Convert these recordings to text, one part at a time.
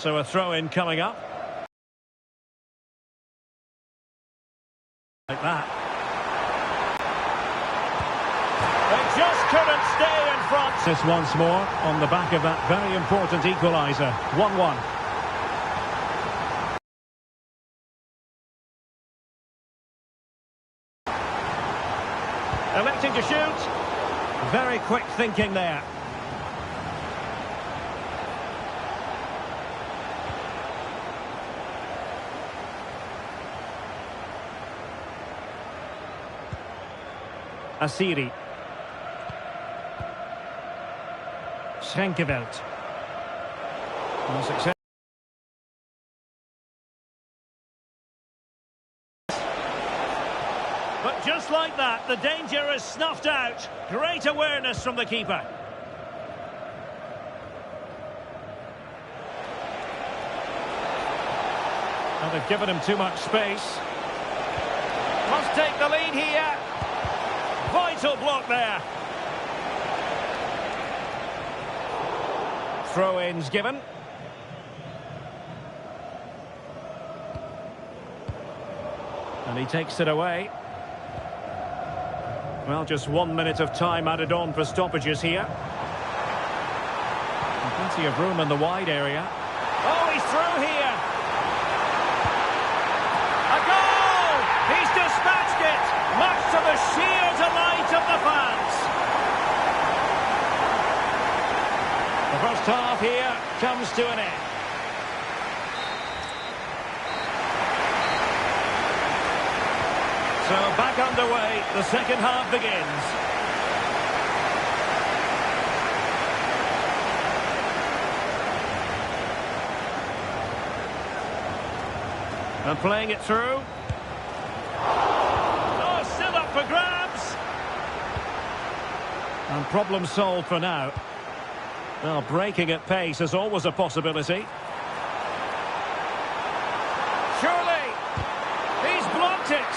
So a throw-in coming up. Like that. They just couldn't stay in front. This once more on the back of that very important equaliser. 1-1. Electing to shoot. Very quick thinking there. Asiri. Schenkeveld. No success. But just like that, the danger is snuffed out. Great awareness from the keeper. Well, they've given him too much space. Must take the lead here. Vital block there. Throw-ins given. And he takes it away. Well, just 1 minute of time added on for stoppages here. And plenty of room in the wide area. Oh, he's through here. A goal! He's dispatched it, much to the sheer delight of the fans. The first half here comes to an end. So back underway, the second half begins. And playing it through. Oh, still up for grabs. And problem solved for now. Well, breaking at pace is always a possibility. Surely, he's blocked it.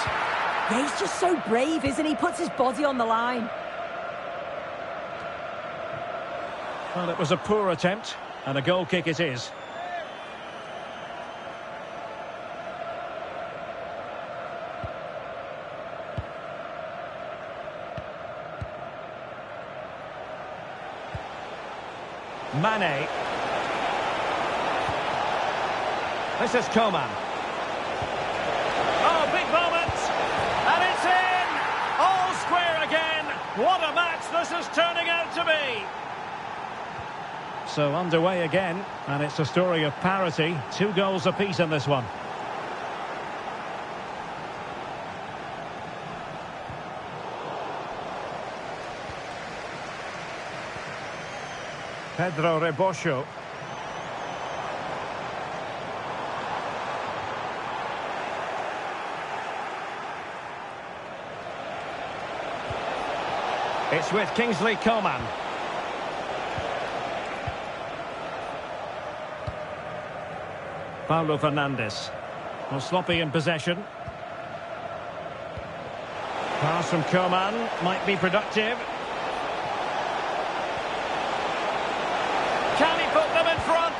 Yeah, he's just so brave, isn't he? Puts his body on the line. Well, it was a poor attempt, and a goal kick it is. Mane. This is Coman. Oh, big moment. And it's in. All square again. What a match this is turning out to be. So underway again. And it's a story of parity. 2 goals apiece in this one. Pedro Rebosho. It's with Kingsley Coman. Paulo Fernandes. Well, sloppy in possession. Pass from Coman might be productive. Can he put them in front?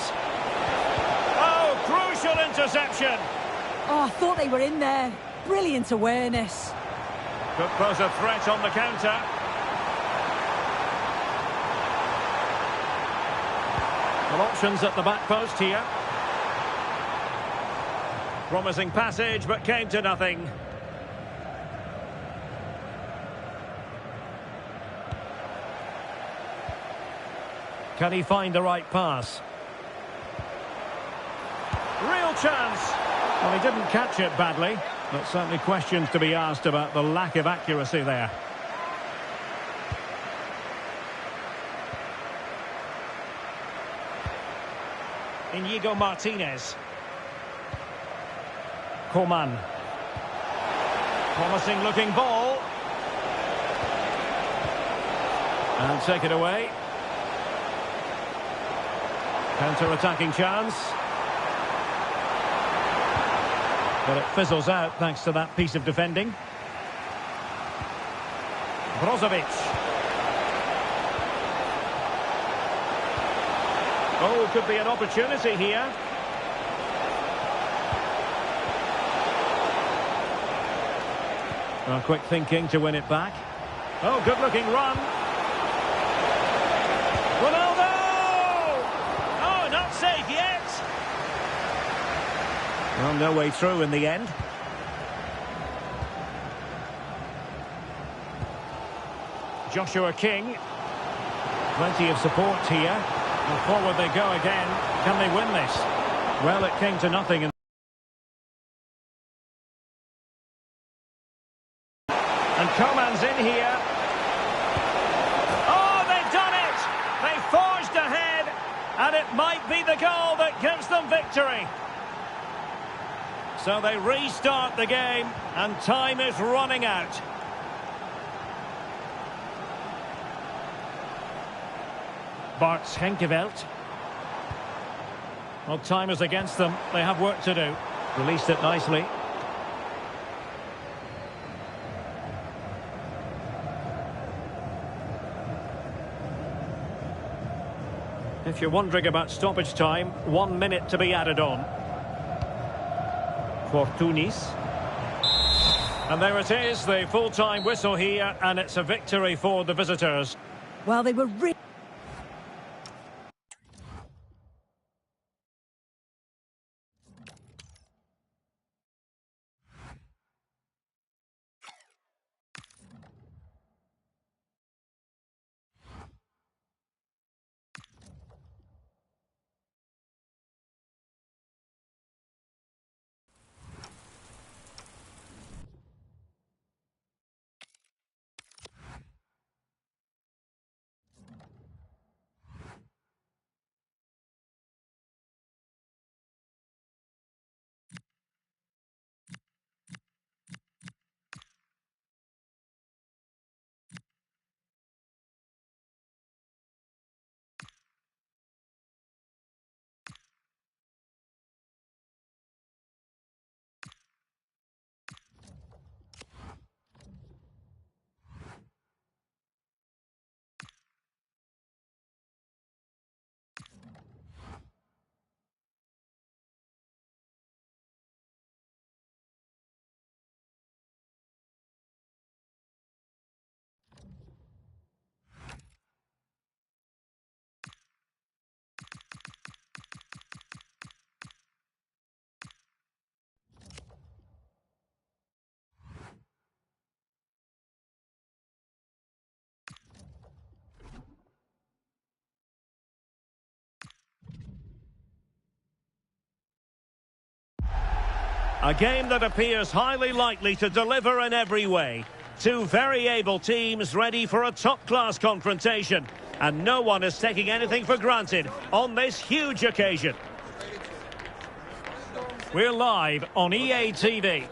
Oh, crucial interception. Oh, I thought they were in there. Brilliant awareness. Could pose a threat on the counter. Well, options at the back post here. Promising passage, but came to nothing. Can he find the right pass? Real chance. Well, he didn't catch it badly, but certainly questions to be asked about the lack of accuracy there. Inigo Martinez. Coman. Promising looking ball. And take it away. Counter-attacking chance. But it fizzles out thanks to that piece of defending. Brozovic. Oh, could be an opportunity here. Well, quick thinking to win it back. Oh, good-looking run. Ronaldo! Oh, not safe yet. Well, no way through in the end. Joshua King. Plenty of support here. And forward they go again. Can they win this? Well, it came to nothing. And Coman's in here. Oh, they've done it! They forged ahead, and it might be the goal that gives them victory. So they restart the game, and time is running out. Bart Schenkeveld. Well, time is against them. They have work to do. Released it nicely. If you're wondering about stoppage time, 1 minute to be added on. Fortunis. And there it is, the full-time whistle here, and it's a victory for the visitors. Well, they were really... A game that appears highly likely to deliver in every way. Two very able teams ready for a top-class confrontation. And no one is taking anything for granted on this huge occasion. We're live on EA TV.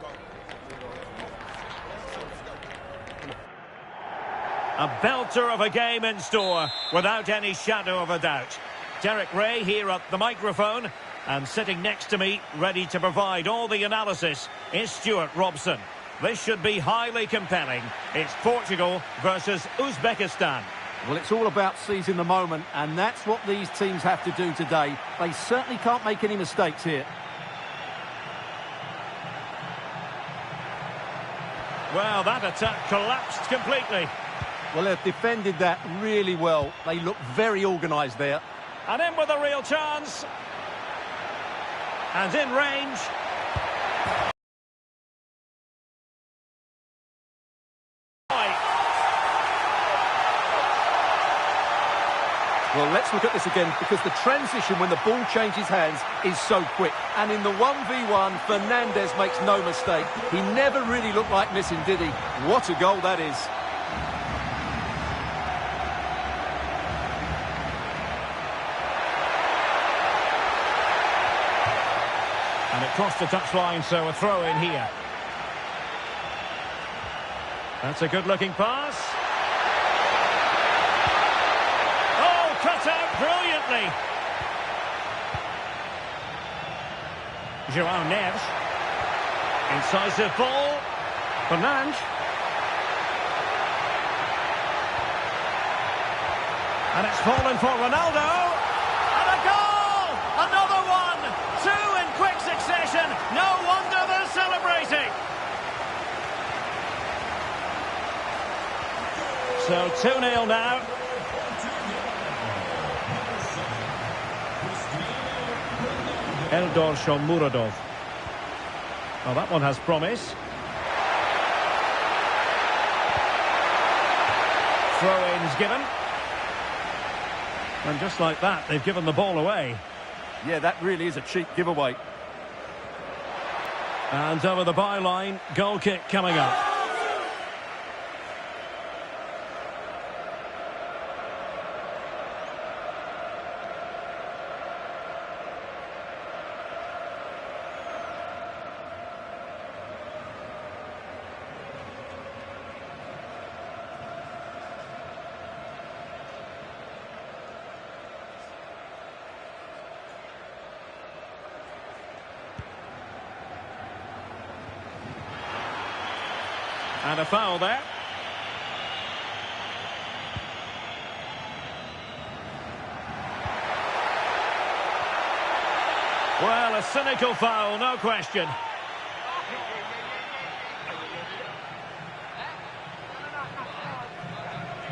A belter of a game in store, without any shadow of a doubt. Derek Ray here at the microphone. And sitting next to me, ready to provide all the analysis, is Stuart Robson. This should be highly compelling. It's Portugal versus Uzbekistan. Well, it's all about seizing the moment, and that's what these teams have to do today. They certainly can't make any mistakes here. Well, that attack collapsed completely. Well, they've defended that really well. They look very organised there. And in with a real chance. And in range. Well, let's look at this again, because the transition when the ball changes hands is so quick. And in the 1v1, Fernandes makes no mistake. He never really looked like missing, did he? What a goal that is. And it crossed the touchline, so a throw in here. That's a good-looking pass. Oh, cut out brilliantly. João Neves. Incisive ball. Fernandes. And it's fallen for Ronaldo. And a goal! Another one! Two in quick succession. No wonder they're celebrating. So 2-0 now. Eldor Shomurodov. Oh, that one has promise. Throw-ins given. And just like that, they've given the ball away. Yeah, that really is a cheap giveaway. And over the byline, goal kick coming up. And a foul there. Well, a cynical foul, no question.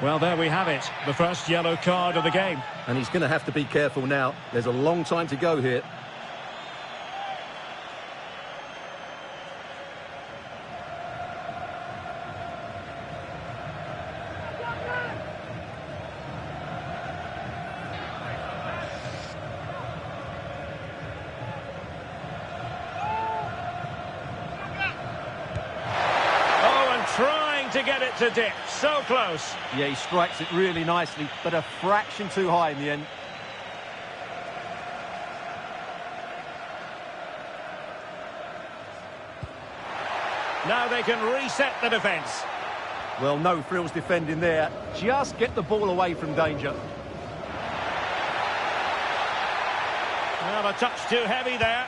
Well, there we have it. The first yellow card of the game. And he's going to have to be careful now. There's a long time to go here. To get it to dip, so close. Yeah, he strikes it really nicely, but a fraction too high in the end. Now they can reset the defence. Well, no frills defending there. Just get the ball away from danger. Well, a touch too heavy there.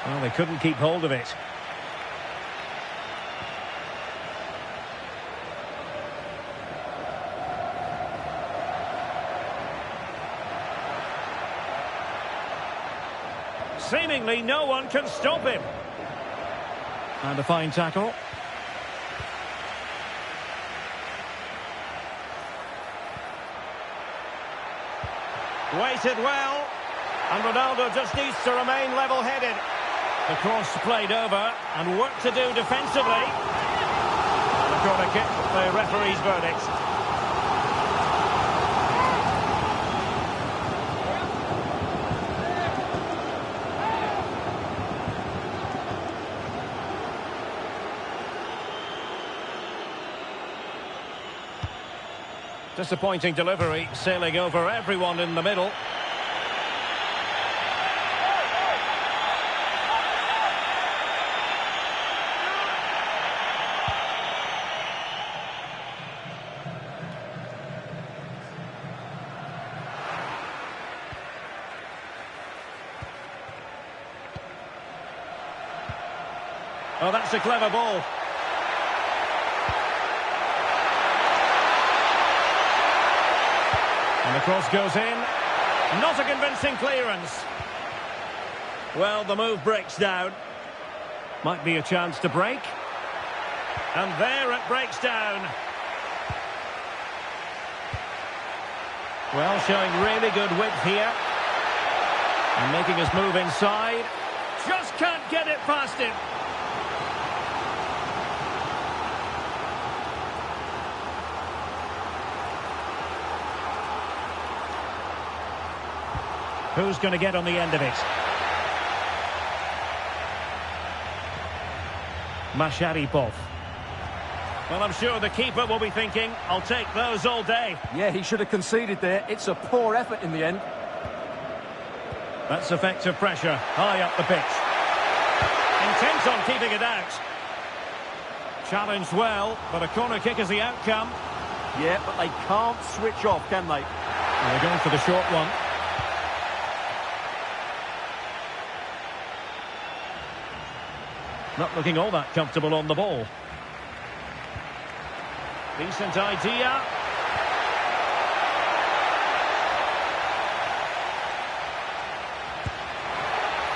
Well, they couldn't keep hold of it. Seemingly no one can stop him. And a fine tackle. Waited well. And Ronaldo just needs to remain level-headed. The cross played over, and work to do defensively. And a corner kick, the referee's verdict. Disappointing delivery, sailing over everyone in the middle. Oh, that's a clever ball. And the cross goes in. Not a convincing clearance. Well, the move breaks down. Might be a chance to break. And there it breaks down. Well, showing really good width here. And making his move inside. Just can't get it past him. Who's going to get on the end of it? Masharipov. Well, I'm sure the keeper will be thinking, I'll take those all day. Yeah, he should have conceded there. It's a poor effort in the end. That's effective pressure, high up the pitch. Intent on keeping it out. Challenged well, but a corner kick is the outcome. Yeah, but they can't switch off, can they? And they're going for the short one. Not looking all that comfortable on the ball. Decent idea.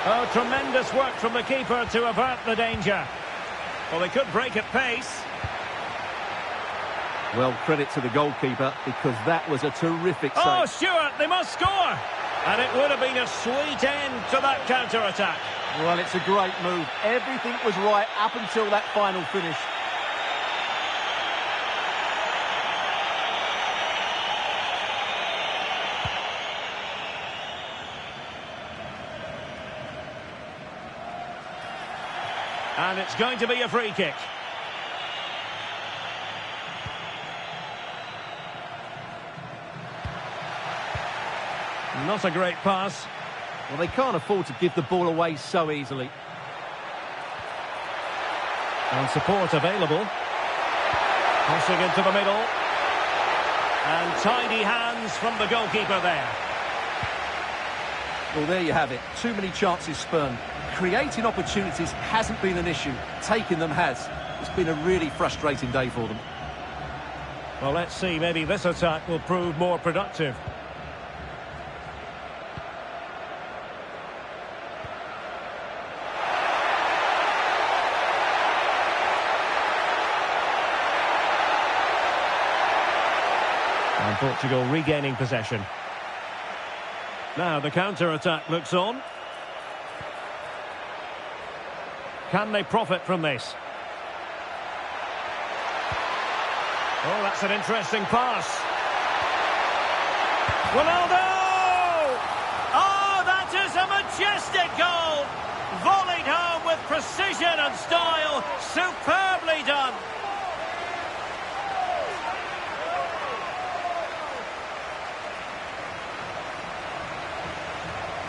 Oh, tremendous work from the keeper to avert the danger. Well, they could break at pace. Well, credit to the goalkeeper, because that was a terrific save. Oh, Stuart, they must score! And it would have been a sweet end to that counter-attack. Well, it's a great move. Everything was right up until that final finish. And it's going to be a free kick. Not a great pass. Well, they can't afford to give the ball away so easily. And support available. Crossing into the middle. And tidy hands from the goalkeeper there. Well, there you have it. Too many chances spurned. Creating opportunities hasn't been an issue. Taking them has. It's been a really frustrating day for them. Well, let's see. Maybe this attack will prove more productive. And Portugal regaining possession. Now the counter-attack looks on. Can they profit from this? Oh, that's an interesting pass. Ronaldo! Oh, that is a majestic goal! Volleyed home with precision and style. Superbly done.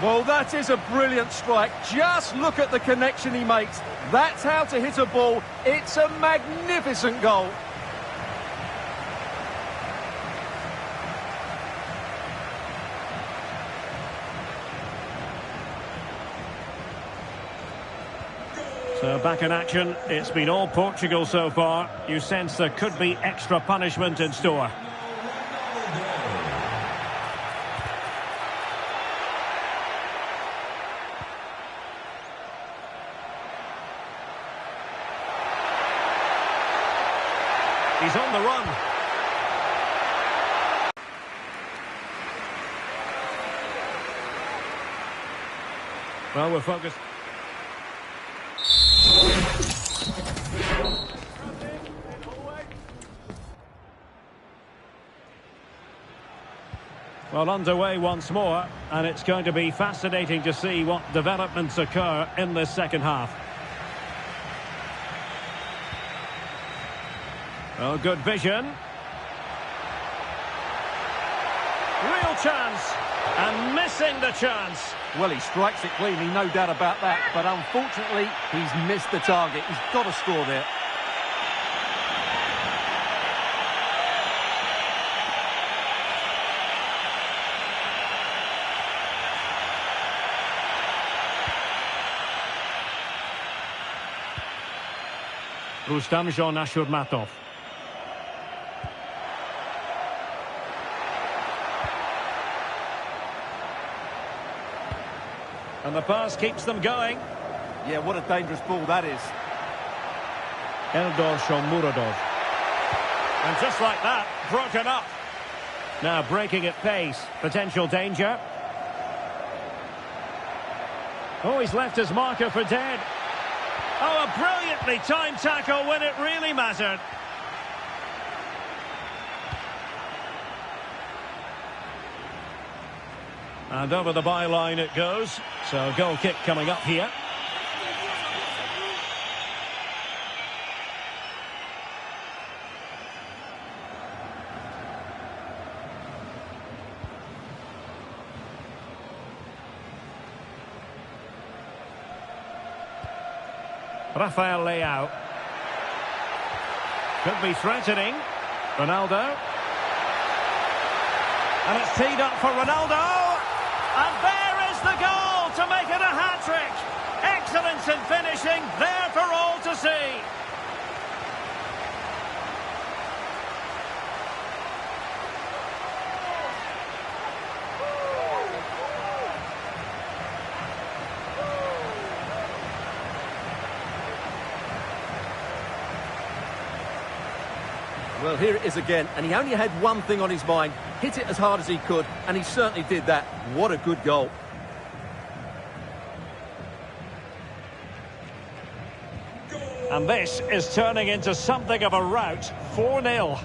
Well, that is a brilliant strike. Just look at the connection he makes. That's how to hit a ball. It's a magnificent goal. So back in action. It's been all Portugal so far. You sense there could be extra punishment in store. He's on the run. Well, we're focused. Well, underway once more, and it's going to be fascinating to see what developments occur in this second half. Oh, good vision. Real chance. And missing the chance. Well, he strikes it cleanly, no doubt about that. But unfortunately, he's missed the target. He's got to score there. Rustam Ashurmatov. And the pass keeps them going. Yeah, what a dangerous ball that is. Eldor Shomurodov. And just like that, broken up. Now breaking at pace. Potential danger. Oh, he's left his marker for dead. Oh, a brilliantly timed tackle when it really mattered. And over the byline it goes. So goal kick coming up here. Rafael Leao. Could be threatening. Ronaldo. And it's teed up for Ronaldo. And there is the goal to make it a hat-trick. Excellence in finishing, there for all to see. Well, here it is again, and he only had one thing on his mind. Hit it as hard as he could, and he certainly did that. What a good goal. And this is turning into something of a rout. 4-0.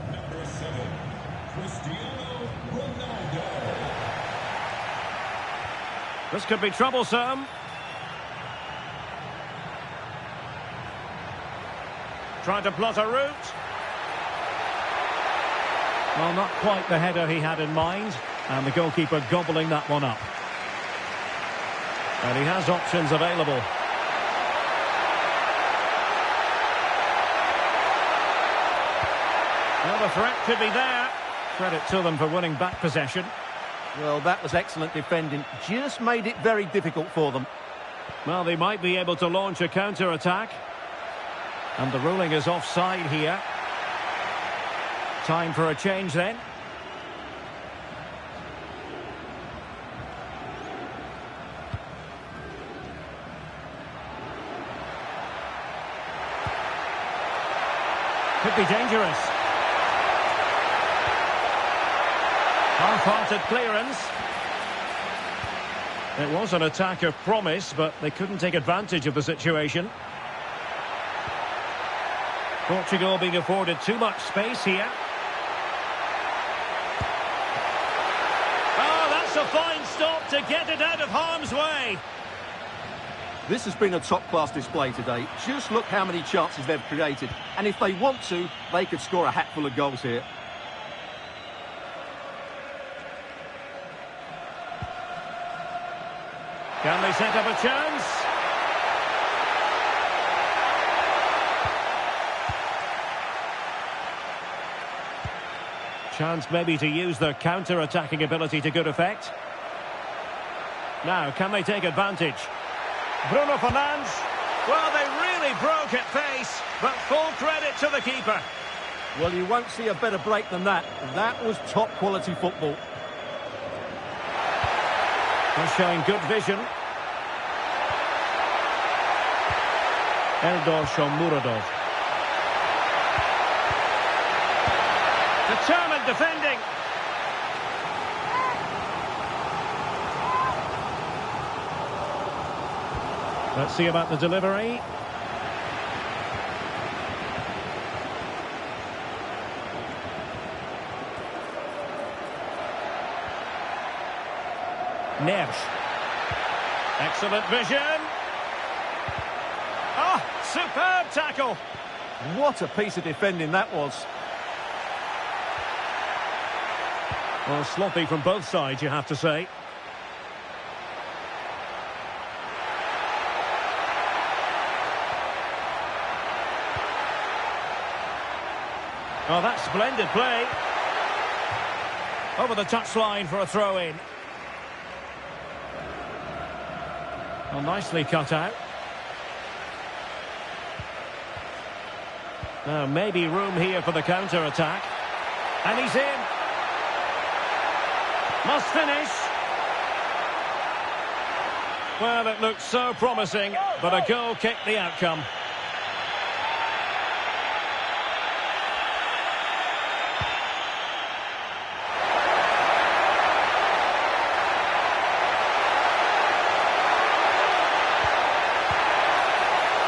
This could be troublesome. Trying to plot a route. Well, not quite the header he had in mind. And the goalkeeper gobbling that one up. And he has options available. Well, the threat could be there. Credit to them for winning back possession. Well, that was excellent defending. Just made it very difficult for them. Well, they might be able to launch a counter-attack. And the ruling is offside here. Time for a change then. Could be dangerous. Half-hearted clearance. It was an attack of promise, but they couldn't take advantage of the situation. Portugal being afforded too much space here. Oh, that's a fine stop to get it out of harm's way. This has been a top-class display today. Just look how many chances they've created. And if they want to, they could score a hatful of goals here. Can they set up a chance? Chance maybe to use their counter-attacking ability to good effect. Now, can they take advantage? Bruno Fernandes. Well, they really broke at pace, but full credit to the keeper. Well, you won't see a better break than that. That was top-quality football. They're showing good vision. Eldor Shomurodov. Determined defending. Let's see about the delivery. Neves. Excellent vision. Oh, superb tackle. What a piece of defending that was. Well, sloppy from both sides, you have to say. Oh, that's splendid play. Over the touchline for a throw-in. Well, nicely cut out. Now, maybe room here for the counter-attack. And he's in. Must finish. Well, it looked so promising, but a goal kicked the outcome.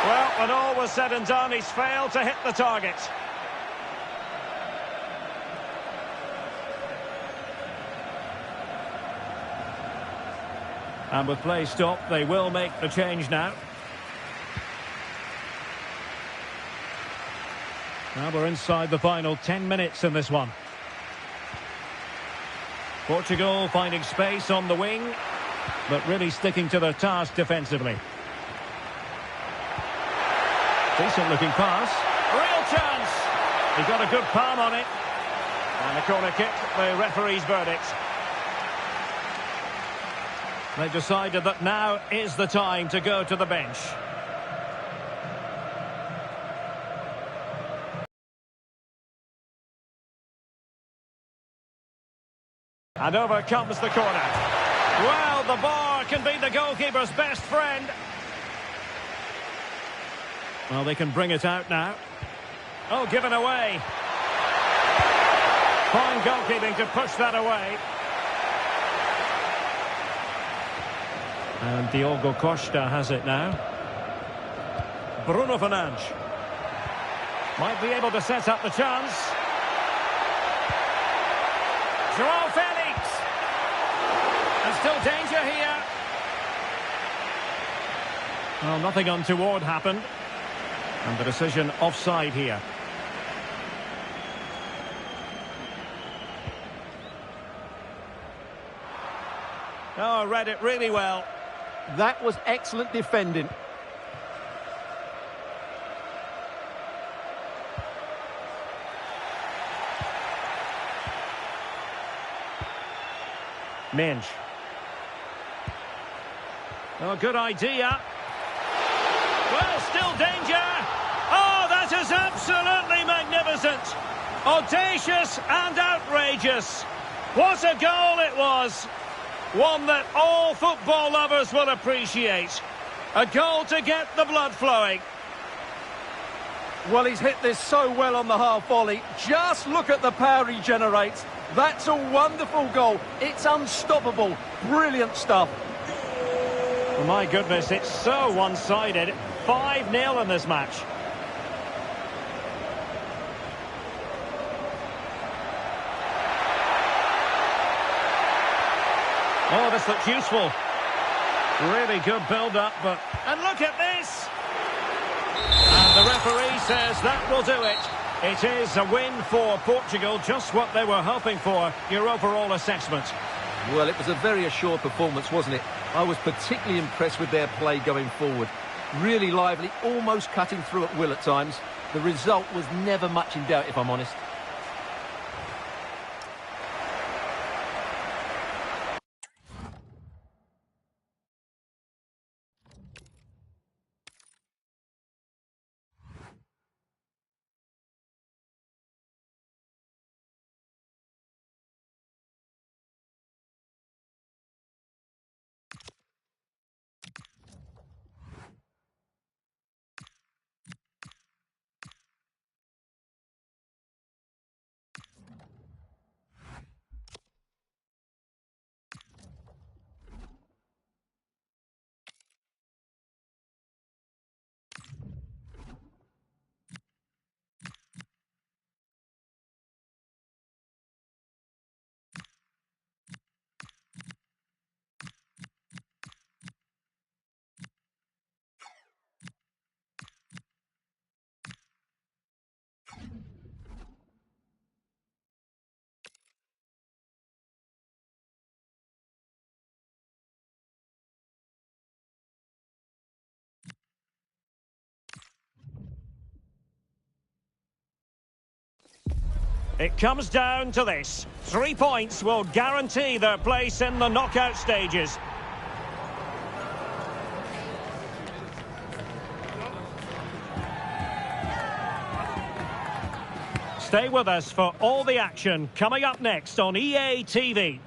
Well, when all was said and done, he's failed to hit the target. And with play stopped, they will make the change now. Now we're inside the final 10 minutes in this one. Portugal finding space on the wing, but really sticking to their task defensively. Decent looking pass. Real chance. He got a good palm on it. And a corner kick, the referee's verdict. They've decided that now is the time to go to the bench. And over comes the corner. Well, the bar can be the goalkeeper's best friend. Well, they can bring it out now. Oh, given away. Fine goalkeeping to push that away. And Diogo Costa has it now. Bruno Fernandes. Might be able to set up the chance. João Felix. And still danger here. Well, nothing untoward happened. And the decision offside here. Oh, read it really well. That was excellent defending. Minge. Oh, good idea. Well, still danger. Oh, that is absolutely magnificent. Audacious and outrageous. What a goal it was. One that all football lovers will appreciate. A goal to get the blood flowing. Well, he's hit this so well on the half volley. Just look at the power he generates. That's a wonderful goal. It's unstoppable. Brilliant stuff. Oh, my goodness, it's so one-sided. 5-0 in this match. Oh, this looks useful. Really good build-up, but... And look at this! And the referee says that will do it. It is a win for Portugal, just what they were hoping for. Your overall assessment? Well, it was a very assured performance, wasn't it? I was particularly impressed with their play going forward. Really lively, almost cutting through at will at times. The result was never much in doubt, if I'm honest. It comes down to this. 3 points will guarantee their place in the knockout stages. Stay with us for all the action coming up next on EA TV.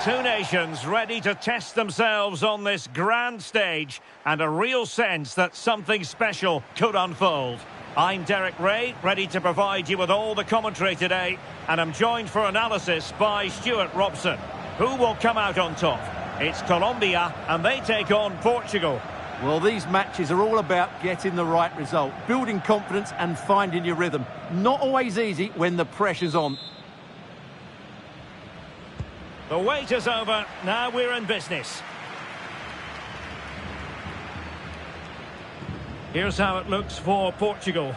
Two nations ready to test themselves on this grand stage, and a real sense that something special could unfold. I'm Derek Ray, ready to provide you with all the commentary today, and I'm joined for analysis by Stuart Robson. Who will come out on top? It's Colombia, and they take on Portugal. Well, these matches are all about getting the right result, building confidence and finding your rhythm. Not always easy when the pressure's on. The wait is over, now we're in business. Here's how it looks for Portugal.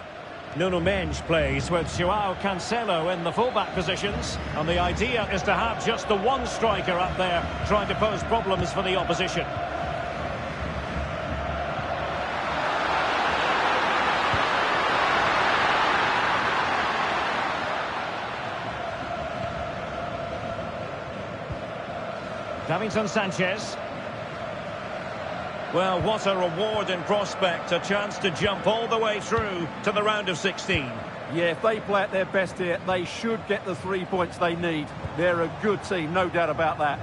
Nuno Mendes plays with João Cancelo in the fullback positions. And the idea is to have just the one striker up there trying to pose problems for the opposition. Davinson Sanchez. Well, what a reward in prospect, a chance to jump all the way through to the round of 16. Yeah, if they play at their best here, they should get the 3 points they need. They're a good team, no doubt about that.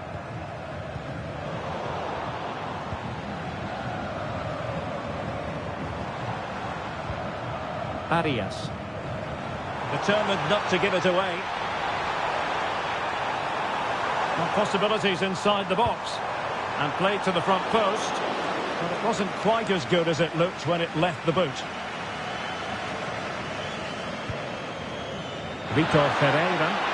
Arias. Determined not to give it away. And possibilities inside the box. And played to the front post. But it wasn't quite as good as it looked when it left the boot. Vitor Ferreira.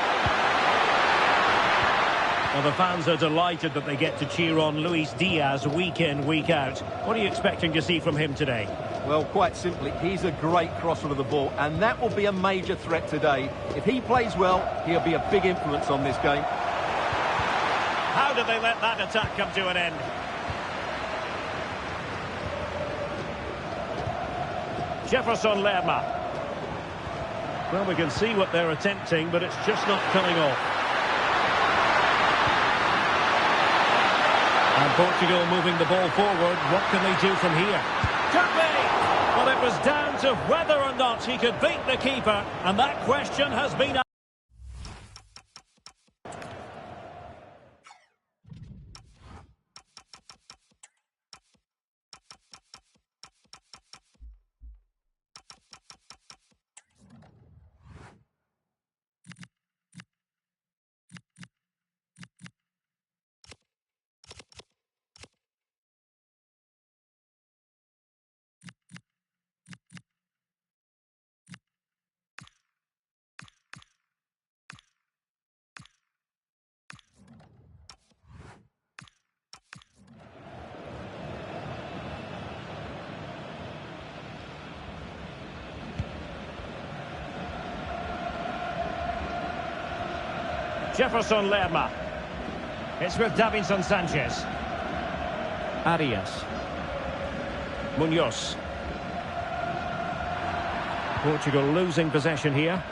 Well, the fans are delighted that they get to cheer on Luis Diaz week in, week out. What are you expecting to see from him today? Well, quite simply, he's a great crosser of the ball, and that will be a major threat today. If he plays well, he'll be a big influence on this game. How did they let that attack come to an end? Jefferson Lerma. Well, we can see what they're attempting, but it's just not coming off. And Portugal moving the ball forward. What can they do from here? Could be! Well, it was down to whether or not he could beat the keeper, and that question has been asked. Jefferson Lerma. It's with Davinson Sanchez. Arias. Munoz. Portugal losing possession here.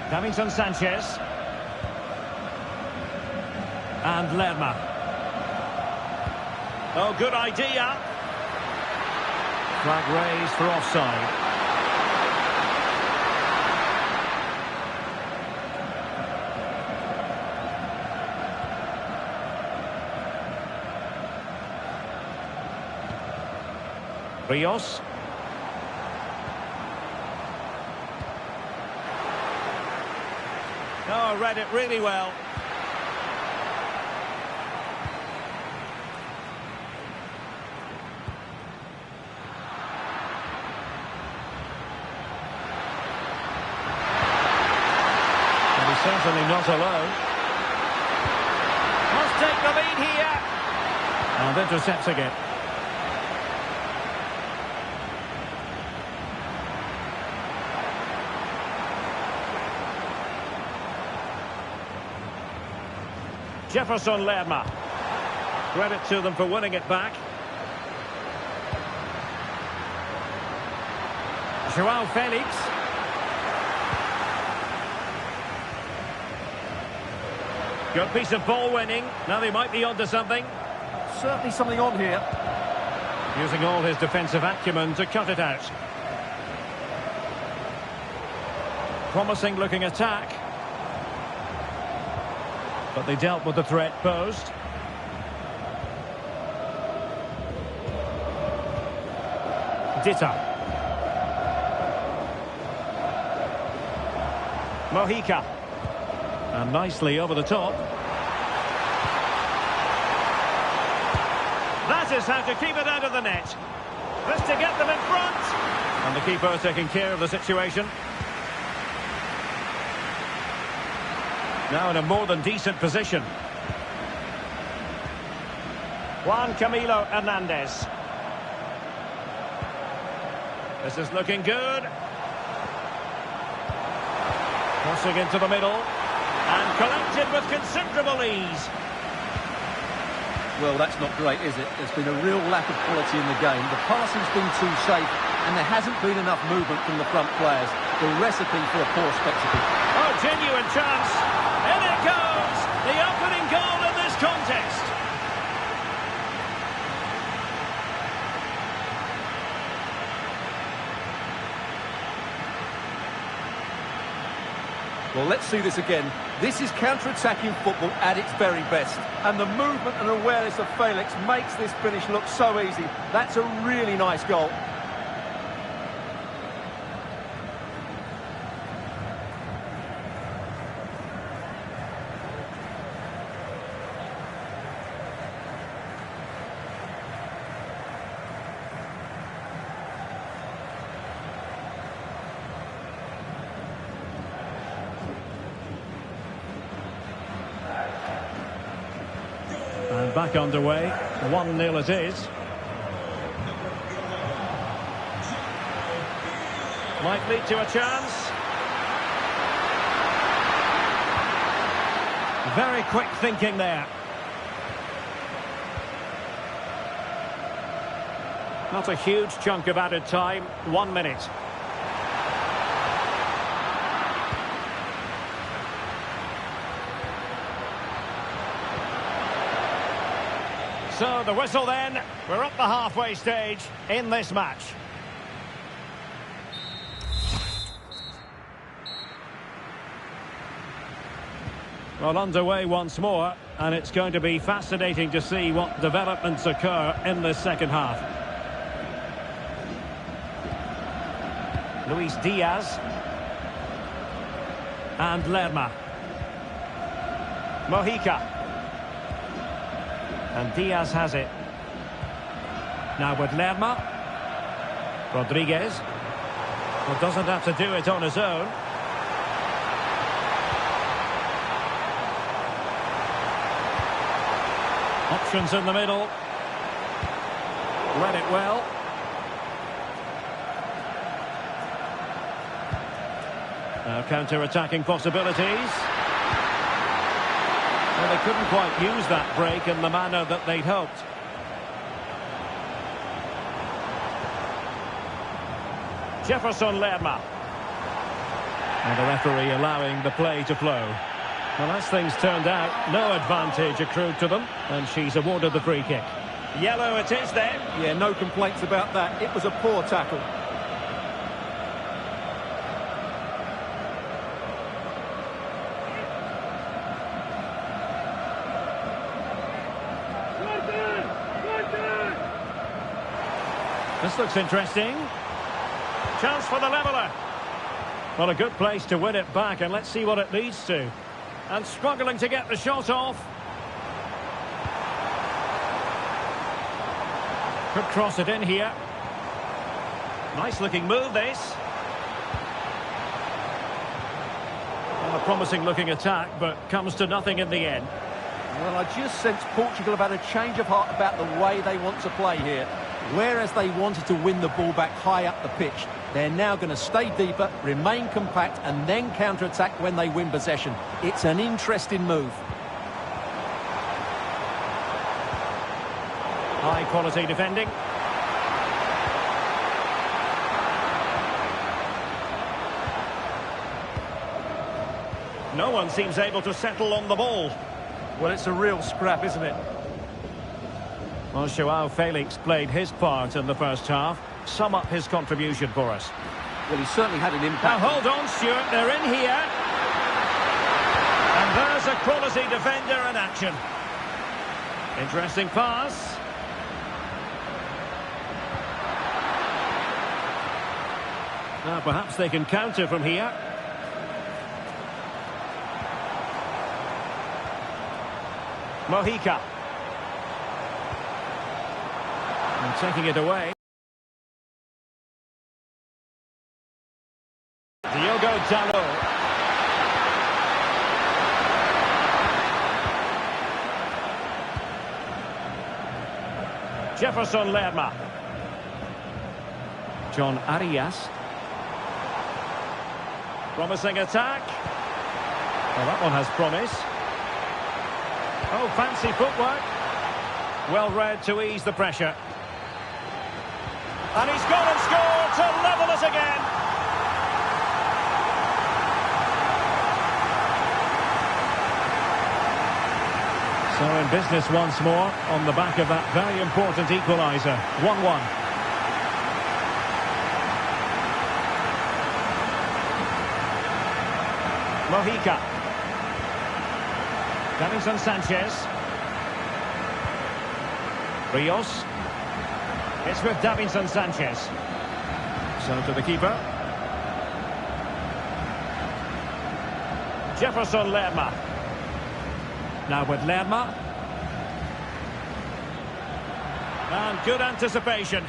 Davinson Sanchez. And Lerma. Oh, good idea. Flag raised for offside. Rios. Oh, read it really well. And he's certainly not alone. Must take the lead here. And intercepting it. Jefferson Lerma. Credit to them for winning it back. João Felix. Good piece of ball winning. Now they might be onto something. Certainly something on here. Using all his defensive acumen to cut it out. Promising looking attack. But they dealt with the threat posed. Dita. Mojica. And nicely over the top. That is how to keep it out of the net. This to get them in front. And the keeper taking care of the situation. Now in a more than decent position. Juan Camilo Hernandez. This is looking good. Crossing into the middle. And collected with considerable ease. Well, that's not great, is it? There's been a real lack of quality in the game. The passing's been too safe, and there hasn't been enough movement from the front players. The recipe for a poor spectacle. Oh, genuine chance. In it goes! The opening goal in this contest. Well, let's see this again. This is counter-attacking football at its very best. And the movement and awareness of Felix makes this finish look so easy. That's a really nice goal. back underway. 1-0 it is. Might lead to a chance. Very quick thinking there. Not a huge chunk of added time. 1 minute. So the whistle then. We're up the halfway stage in this match. Well, underway once more, and it's going to be fascinating to see what developments occur in the second half. Luis Diaz. And Lerma. Mojica. And Diaz has it. Now with Lerma. Rodriguez. Well, doesn't have to do it on his own. Options in the middle. Read it well. Now counter-attacking possibilities. Well, they couldn't quite use that break in the manner that they'd hoped. Jefferson Lerma. And the referee allowing the play to flow. Well, as things turned out, no advantage accrued to them, and she's awarded the free kick. Yellow it is then. Yeah, no complaints about that. It was a poor tackle. This looks interesting. Chance for the leveller. Well, a good place to win it back, and let's see what it leads to. And struggling to get the shot off. Could cross it in here. Nice looking move this. Well, a promising looking attack, but comes to nothing in the end. Well, I just sense Portugal have had a change of heart about the way they want to play here. Whereas they wanted to win the ball back high up the pitch, they're now going to stay deeper, remain compact, and then counter-attack when they win possession. It's an interesting move. High-quality defending. No one seems able to settle on the ball. Well, it's a real scrap, isn't it? Well, Joao Felix played his part in the first half. Sum up his contribution for us. Well, he certainly had an impact. Now, hold on, Stuart. They're in here. And there's a quality defender in action. Interesting pass. Now, perhaps they can counter from here. Mojica. And taking it away. Diogo Dalot. Jefferson Lerma. John Arias. Promising attack. Well, that one has promise. Oh, fancy footwork. Well read to ease the pressure. And he's gone and scored to level us again. So in business once more on the back of that very important equaliser. 1-1. Mojica. Davinson Sanchez. Rios. It's with Davinson Sanchez. So to the keeper. Jefferson Lerma. Now with Lerma. And good anticipation.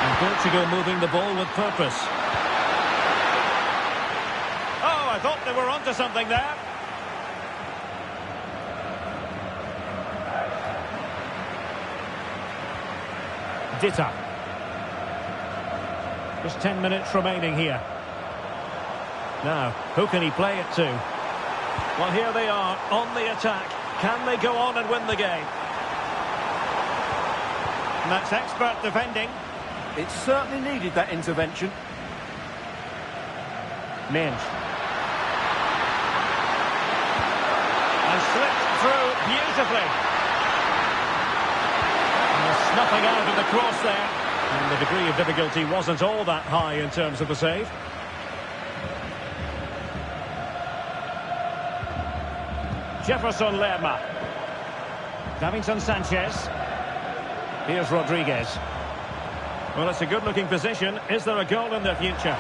And Portugal moving the ball with purpose. Oh, I thought they were onto something there. Dita. Just 10 minutes remaining here. Now, who can he play it to? Well, here they are on the attack. Can they go on and win the game? And that's expert defending. It certainly needed that intervention. Minge. And slipped through beautifully. And snuffing out of the cross there. And the degree of difficulty wasn't all that high in terms of the save. Jefferson Lerma. Davinson Sanchez. Here's Rodriguez. Well, it's a good-looking position. Is there a goal in the future?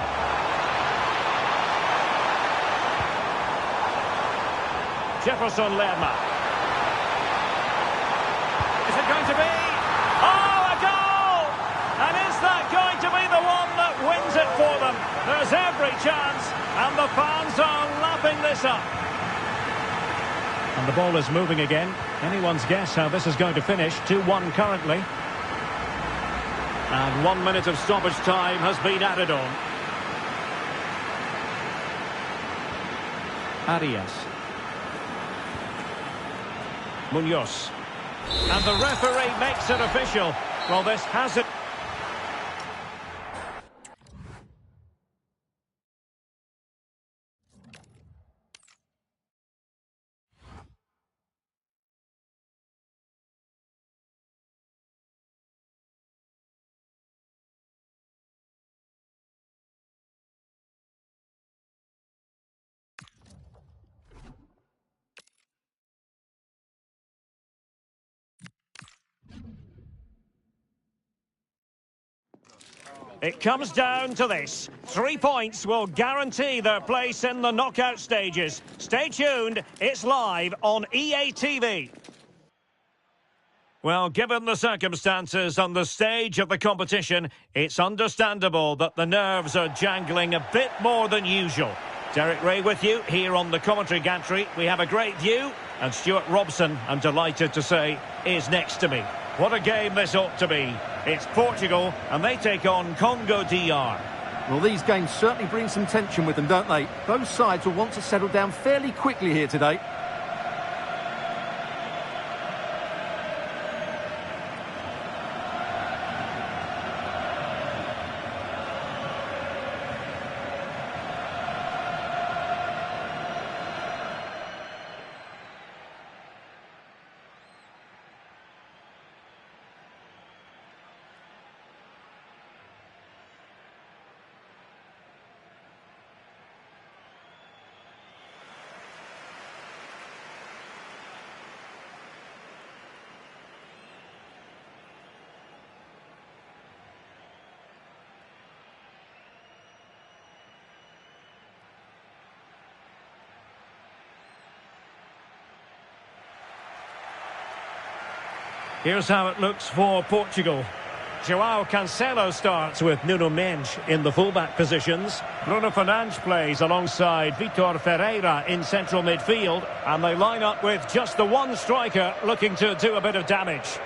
Jefferson Lerma. Is it going to be? Oh, a goal! And is that going to be the one that wins it for them? There's every chance, and the fans are lapping this up. And the ball is moving again. Anyone's guess how this is going to finish. 2-1 currently. And 1 minute of stoppage time has been added on. Arias. Munoz. And the referee makes it official. Well, this has it. It comes down to this. 3 points will guarantee their place in the knockout stages. Stay tuned, it's live on EA TV. Well, given the circumstances on the stage of the competition, it's understandable that the nerves are jangling a bit more than usual. Derek Ray with you here on the commentary gantry. We have a great view, and Stuart Robson, I'm delighted to say, is next to me. What a game this ought to be. It's Portugal, and they take on Congo DR. Well, these games certainly bring some tension with them, don't they? Those sides will want to settle down fairly quickly here today. Here's how it looks for Portugal. João Cancelo starts with Nuno Mendes in the fullback positions. Bruno Fernandes plays alongside Vitor Ferreira in central midfield. And they line up with just the one striker looking to do a bit of damage.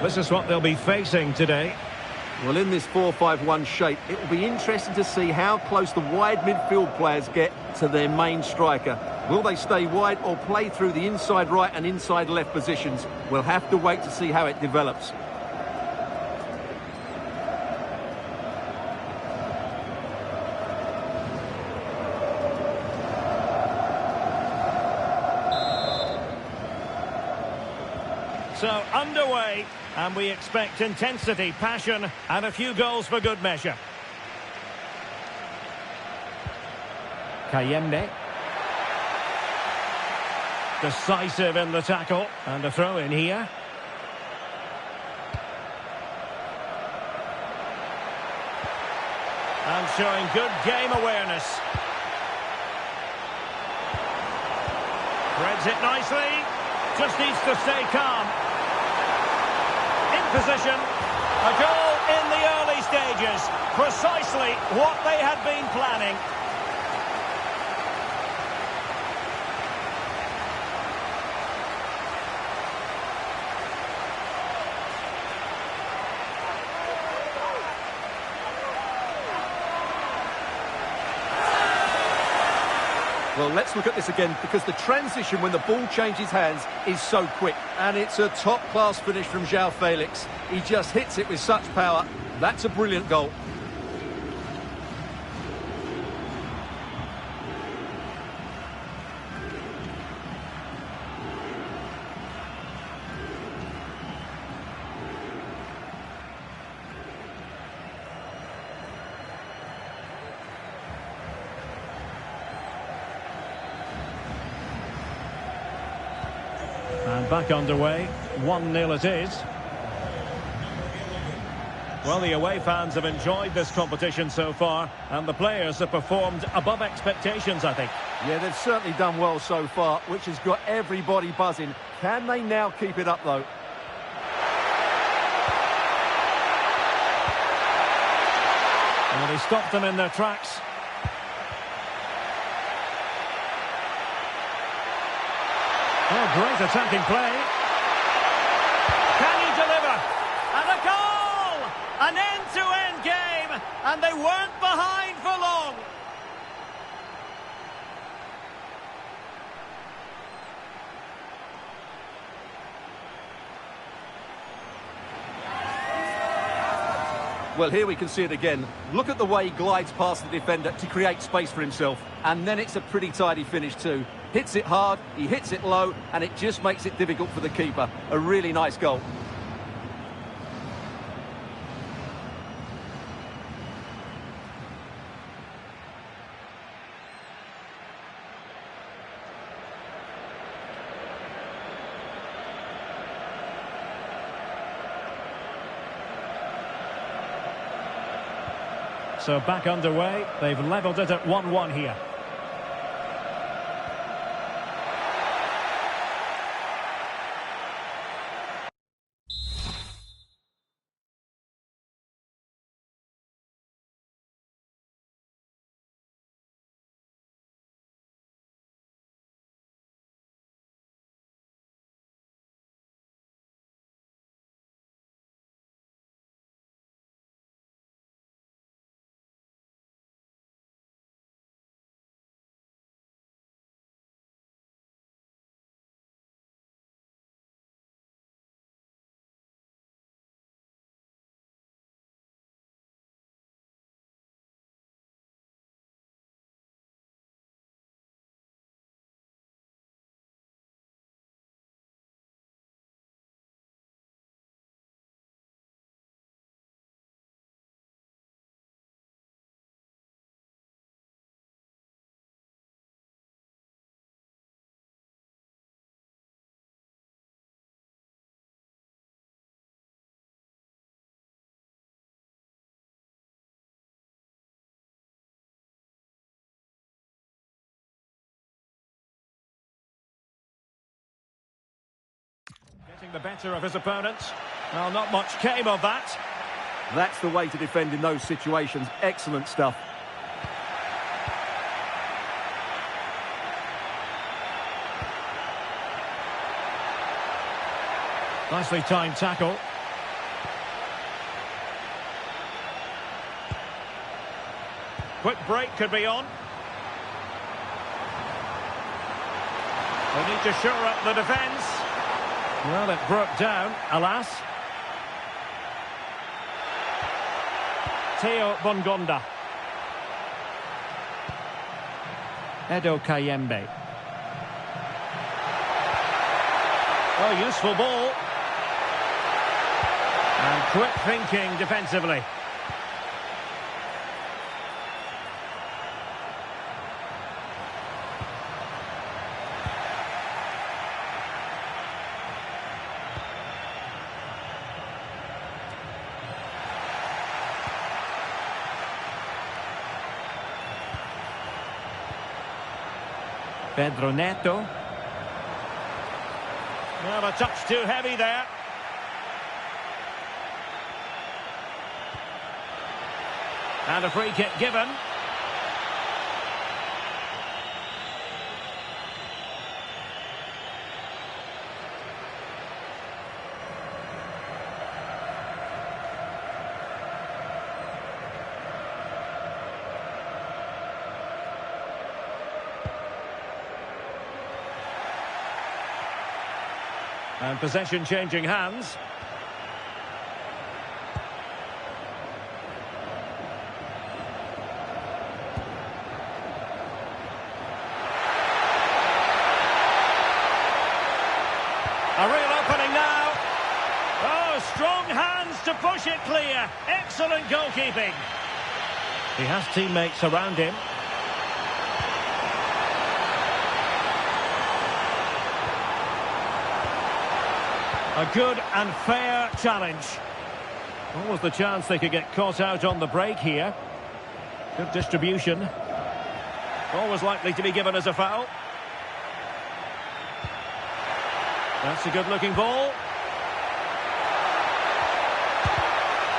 This is what they'll be facing today. Well, in this 4-5-1 shape, it will be interesting to see how close the wide midfield players get to their main striker. Will they stay wide or play through the inside right and inside left positions? We'll have to wait to see how it develops. So, underway, and we expect intensity, passion, and a few goals for good measure. Kayembe. Decisive in the tackle, and a throw in here. And showing good game awareness. Threads it nicely. Just needs to stay calm. In position. A goal in the early stages. Precisely what they had been planning. Well, let's look at this again, because the transition when the ball changes hands is so quick. And it's a top-class finish from João Felix. He just hits it with such power. That's a brilliant goal. And back underway, 1-0 it is. Well, the away fans have enjoyed this competition so far, and the players have performed above expectations, I think. Yeah, they've certainly done well so far, which has got everybody buzzing. Can they now keep it up, though? Well, he stopped them in their tracks. Oh, great attacking play. Can he deliver? And a goal! An end-to-end game, and they weren't behind for long. Well, here we can see it again. Look at the way he glides past the defender to create space for himself. And then it's a pretty tidy finish too. Hits it hard, he hits it low, and it just makes it difficult for the keeper. A really nice goal. So back underway, they've levelled it at 1-1 here. Getting the better of his opponents. Well, not much came of that. That's the way to defend in those situations. Excellent stuff. Nicely timed tackle. Quick break could be on. They need to shore up the defence. Well, it broke down, alas. Theo Bongonda. Edo Kayembe. Oh, useful ball. And quick thinking defensively. Pedro Neto. Well, a touch too heavy there. And a free kick given. And possession changing hands. A real opening now. Oh, strong hands to push it clear. Excellent goalkeeping. He has teammates around him. A good and fair challenge. What was the chance they could get caught out on the break here? Good distribution. Always likely to be given as a foul. That's a good-looking ball.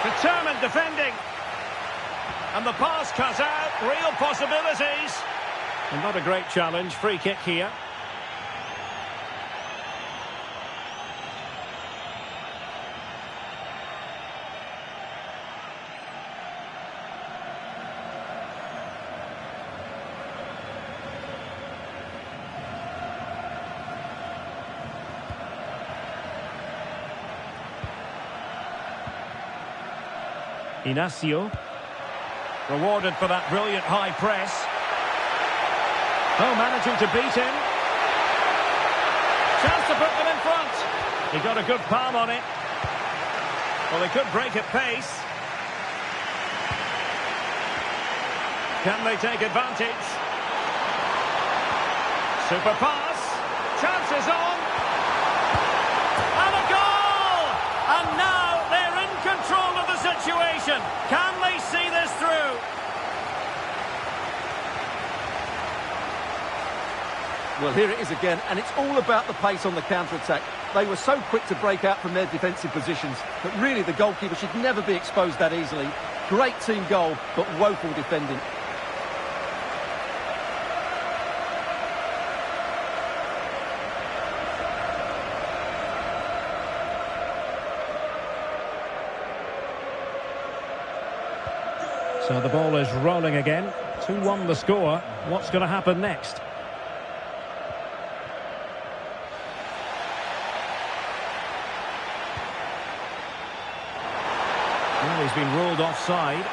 Determined defending. And the pass cut out. Real possibilities. And not a great challenge. Free kick here. Inacio. Rewarded for that brilliant high press. Oh, managing to beat him. Chance to put them in front. He got a good palm on it. Well, they could break at pace. Can they take advantage? Super pass. Chances on. And a goal! And now they're in control of the situation. Can they see this through? Well, here it is again, and it's all about the pace on the counter-attack. They were so quick to break out from their defensive positions, but really the goalkeeper should never be exposed that easily. Great team goal, but woeful defending. So the ball is rolling again. 2-1 the score. What's going to happen next? Well, he's been ruled offside.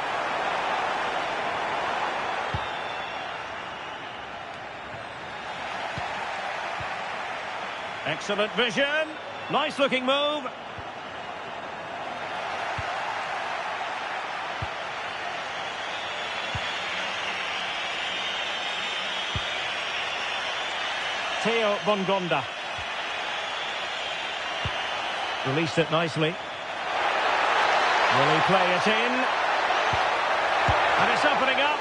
Excellent vision. Nice looking move. Theo Bongonda. Released it nicely. Will he play it in? And it's opening up.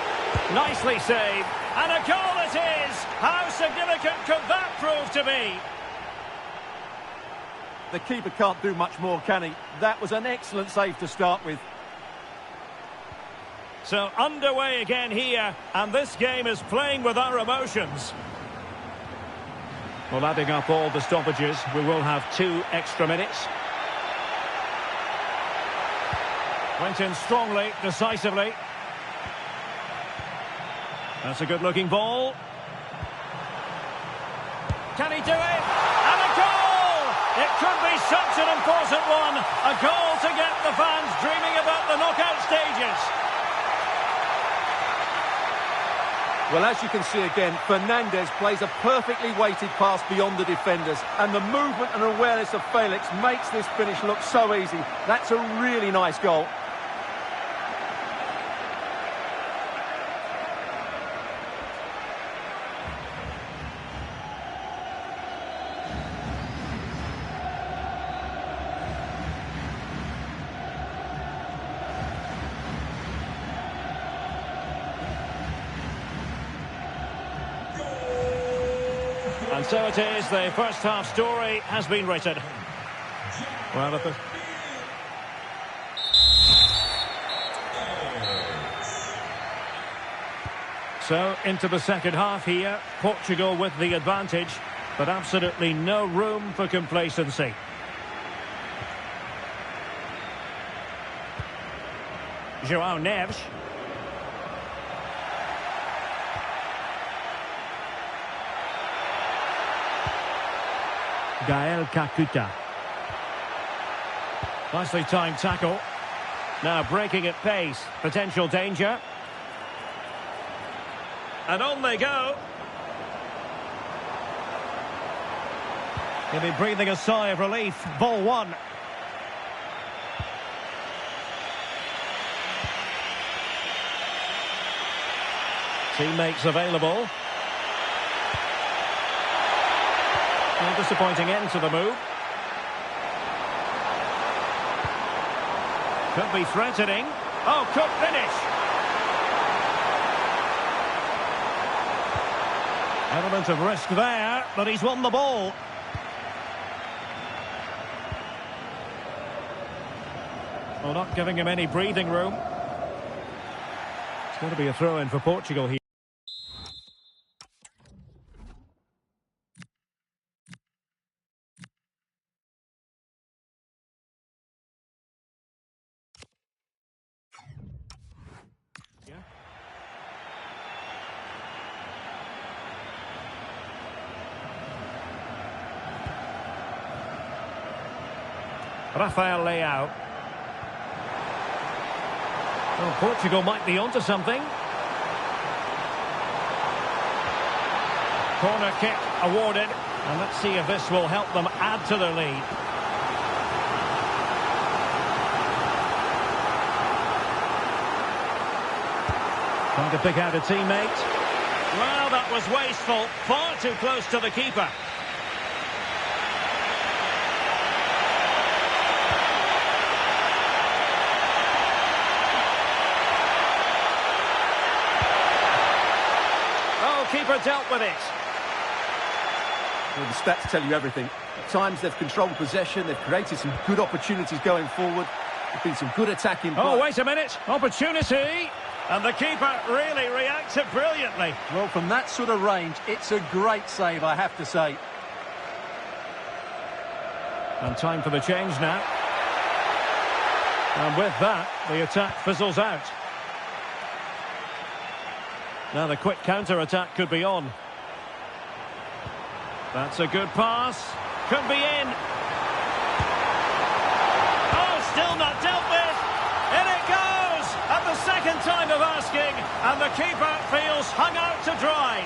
Nicely saved. And a goal it is! How significant could that prove to be? The keeper can't do much more, can he? That was an excellent save to start with. So underway again here, and this game is playing with our emotions. Well, adding up all the stoppages, we will have 2 extra minutes. Went in strongly, decisively. That's a good-looking ball. Can he do it? And a goal! It could be such an important one. A goal to get the fans dreaming about the knockout stages. Well, as you can see again, Fernandes plays a perfectly weighted pass beyond the defenders, and the movement and awareness of Felix makes this finish look so easy. That's a really nice goal. And so it is, the first half story has been written. Well, so, into the second half here, Portugal with the advantage, but absolutely no room for complacency. João Neves. Gael Kakuta. Nicely timed tackle. Now breaking at pace. Potential danger. And on they go. He'll be breathing a sigh of relief. Ball one. Teammates available. A disappointing end to the move. Could be threatening. Oh, could finish. Element of risk there, but he's won the ball. Well, not giving him any breathing room. It's going to be a throw-in for Portugal here. Rafael Leao. Well, Portugal might be onto something. Corner kick awarded. And let's see if this will help them add to their lead. Trying to pick out a teammate. Well, that was wasteful. Far too close to the keeper. Keeper dealt with it. Well, the stats tell you everything. At times they've controlled possession, they've created some good opportunities going forward. There's been some good attacking play. Oh, wait a minute. Opportunity. And the keeper really reacted brilliantly. Well, from that sort of range, it's a great save, I have to say. And time for the change now. And with that, the attack fizzles out. Now the quick counter-attack could be on. That's a good pass. Could be in. Oh, still not dealt with. In it goes. At the second time of asking. And the keeper feels hung out to dry.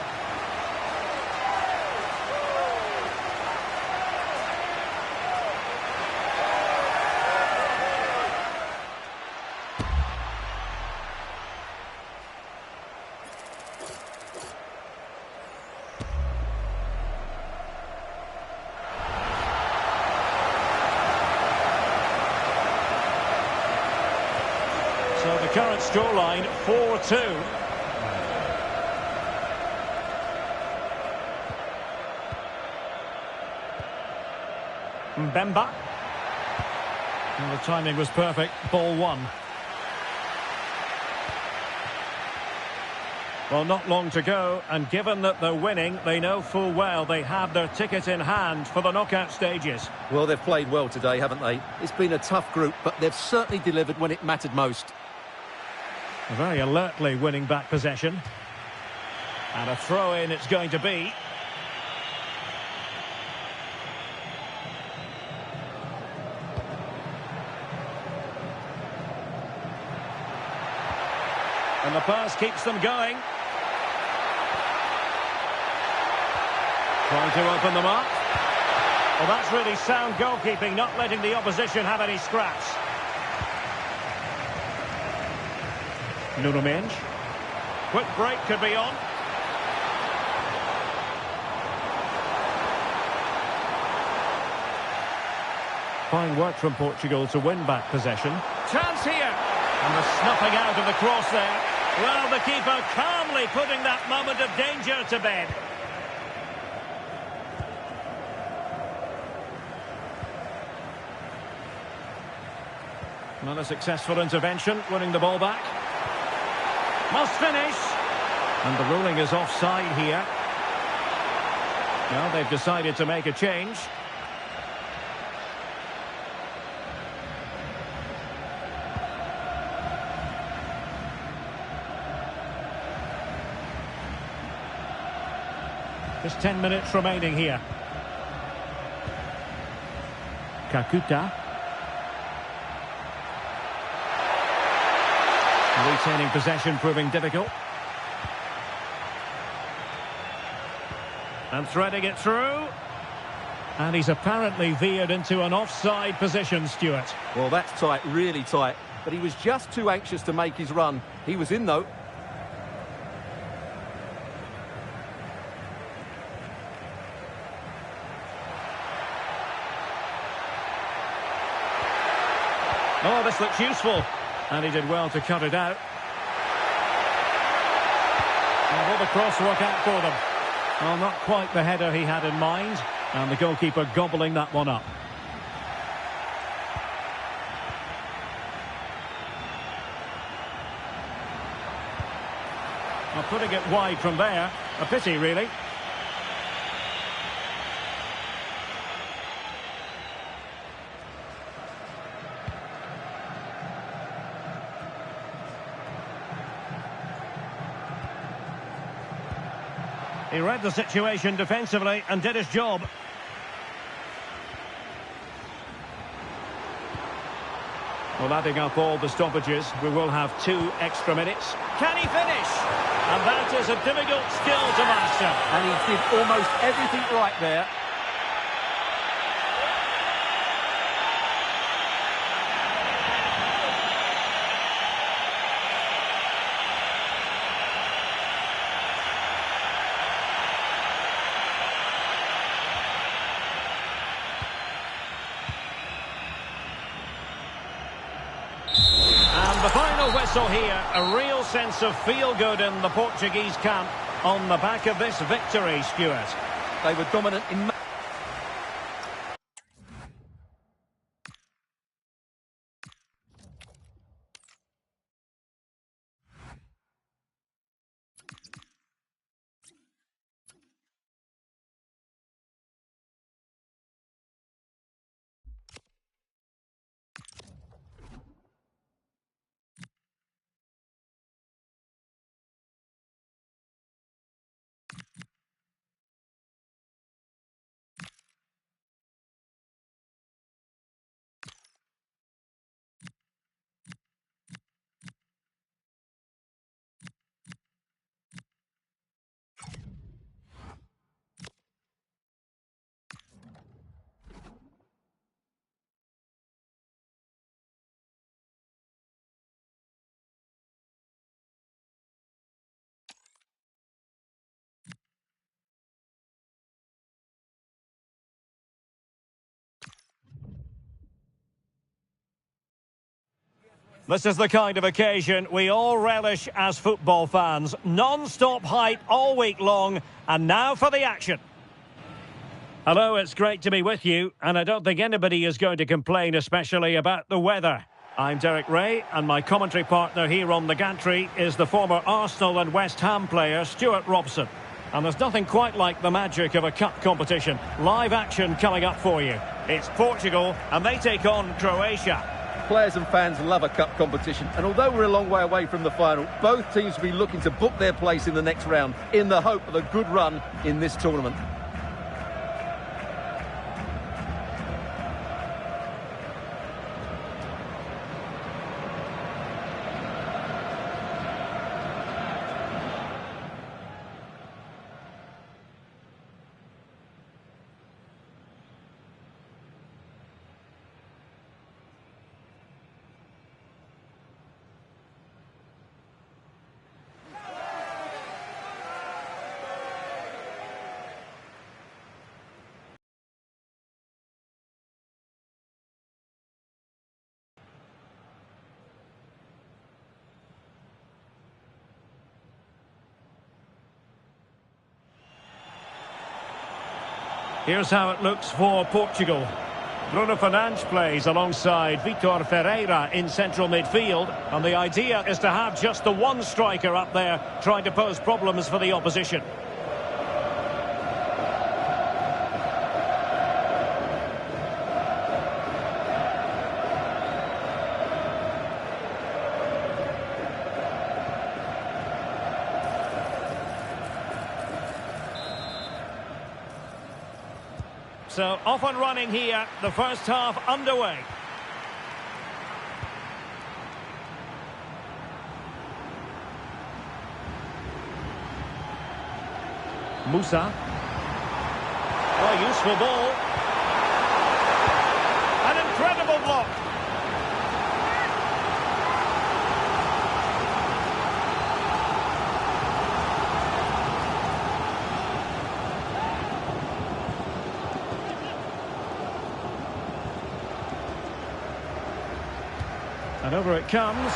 So the current scoreline, 4-2. Mbemba. And the timing was perfect. Ball one. Well, not long to go, and given that they're winning, they know full well they have their ticket in hand for the knockout stages. Well, they've played well today, haven't they? It's been a tough group, but they've certainly delivered when it mattered most. Very alertly winning back possession. And a throw-in it's going to be. And the pass keeps them going. Trying to open them up. Well, that's really sound goalkeeping, not letting the opposition have any scraps. Nuno Mendes. Quick break could be on. Fine work from Portugal to win back possession. Chance here. And the snuffing out of the cross there. Well, the keeper calmly putting that moment of danger to bed. Not a successful intervention, winning the ball back. Must finish. And the ruling is offside here. Well, they've decided to make a change. Just 10 minutes remaining here. Kakuta. Retaining possession proving difficult. And threading it through. And he's apparently veered into an offside position, Stuart. Well, that's tight, really tight. But he was just too anxious to make his run. He was in, though. Oh, this looks useful. And he did well to cut it out. And will the cross work out for them? Well, not quite the header he had in mind. And the goalkeeper gobbling that one up. Well, putting it wide from there. A pity, really. He read the situation defensively and did his job. Well, adding up all the stoppages, we will have 2 extra minutes. Can he finish? And that is a difficult skill to master. And he did almost everything right there. The final whistle here, a real sense of feel-good in the Portuguese camp on the back of this victory, Stuart. They were dominant in... This is the kind of occasion we all relish as football fans. Non-stop hype all week long, and now for the action. Hello, it's great to be with you, and I don't think anybody is going to complain, especially about the weather. I'm Derek Ray, and my commentary partner here on the gantry is the former Arsenal and West Ham player, Stuart Robson. And there's nothing quite like the magic of a cup competition. Live action coming up for you. It's Portugal, and they take on Croatia. Players and fans love a cup competition, and although we're a long way away from the final, both teams will be looking to book their place in the next round in the hope of a good run in this tournament. Here's how it looks for Portugal. Bruno Fernandes plays alongside Vitor Ferreira in central midfield. And the idea is to have just the one striker up there trying to pose problems for the opposition. So off and running here, the first half underway. Musa. Oh, useful ball. An incredible block. And over it comes.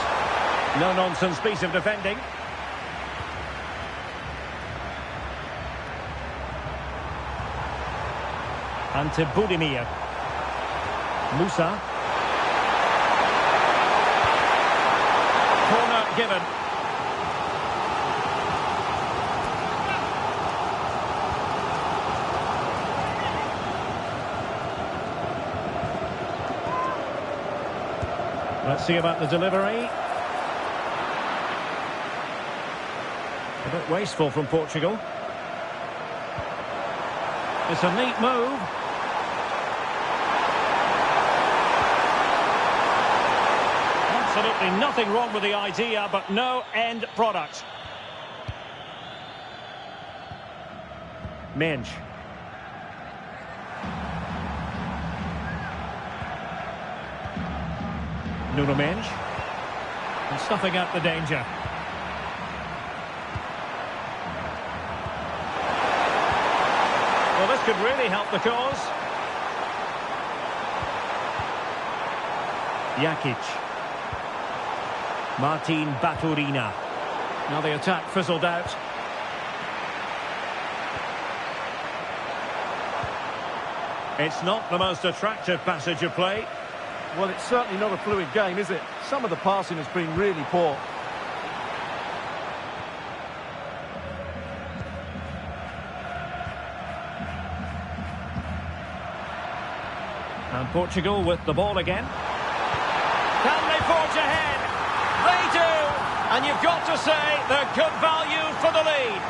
No-nonsense piece of defending. And to Budimir. Musa. Corner given. Let's see about the delivery. A bit wasteful from Portugal. It's a neat move. Absolutely nothing wrong with the idea, but no end product. Mensch. Nuno Mensch. And stuffing out the danger. Well, this could really help the cause. Jakic. Martin Baturina. Now the attack fizzled out. It's not the most attractive passage of play. Well, it's certainly not a fluid game, is it? Some of the passing has been really poor. And Portugal with the ball again. Can they forge ahead? They do! And you've got to say they're good value for the lead.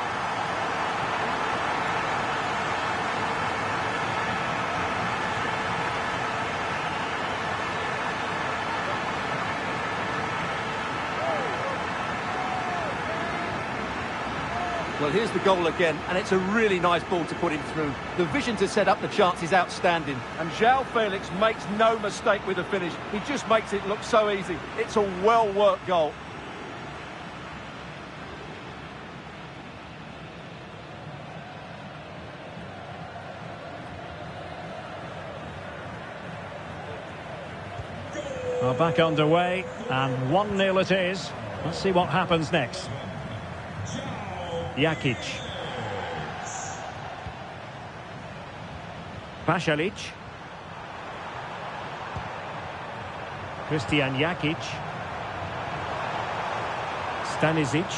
Well, here's the goal again, and it's a really nice ball to put him through. The vision to set up the chance is outstanding, and João Felix makes no mistake with the finish. He just makes it look so easy. It's a well-worked goal. Well, back underway, and 1-0 it is. Let's see what happens next. Jakic. Pasalic. Christian Jakic. Stanisic.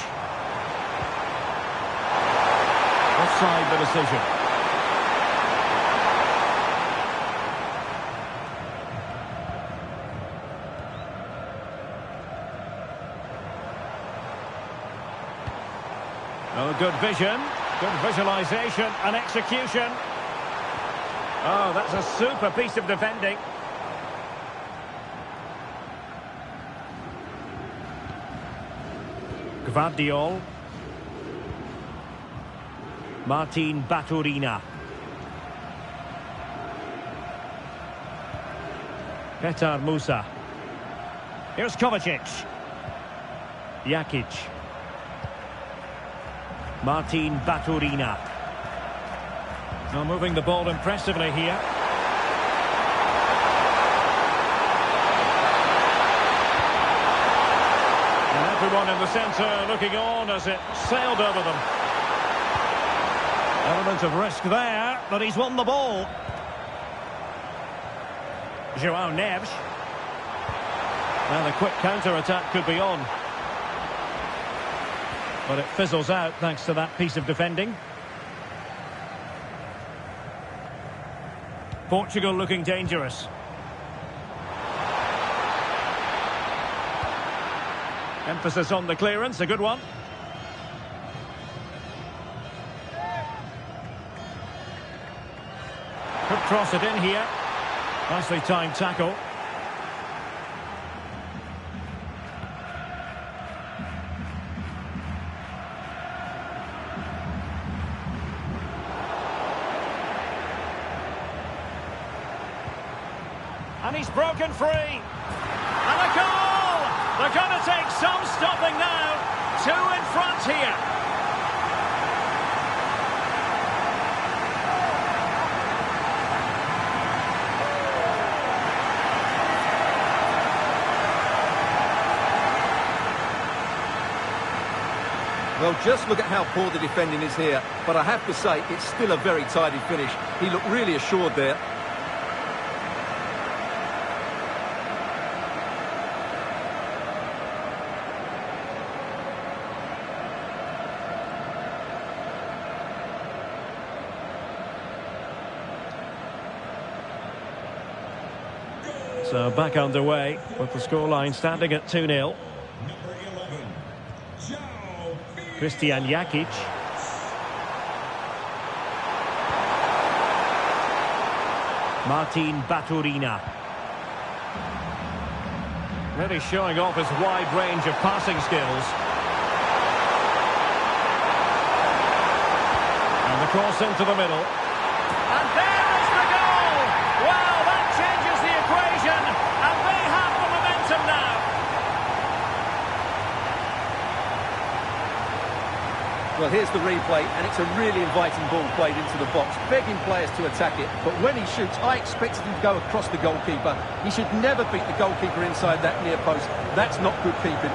Offside the decision. Oh, good vision, good visualisation and execution. Oh, that's a super piece of defending. Gvardiol. Martin Baturina. Petar Musa. Here's Kovacic. Jakic. Martin Baturina. Now moving the ball impressively here. And everyone in the centre looking on as it sailed over them. Element of risk there, but he's won the ball. João Neves. Well, the quick counter-attack could be on. But it fizzles out thanks to that piece of defending. Portugal looking dangerous. Emphasis on the clearance, a good one. Could cross it in here. Nicely timed tackle. And he's broken free. And a goal! They're going to take some stopping now. 2 in front here. Well, just look at how poor the defending is here. But I have to say, it's still a very tidy finish. He looked really assured there. So back underway with the scoreline standing at 2-0. Christian Jakic. Martin Baturina. Really showing off his wide range of passing skills. And the cross into the middle. And there is the goal! Wow, that changes the equation. And they have the momentum now. Well, here's the replay, and it's a really inviting ball played into the box, begging players to attack it. But when he shoots, I expected him to go across the goalkeeper. He should never beat the goalkeeper inside that near post. That's not good keeping.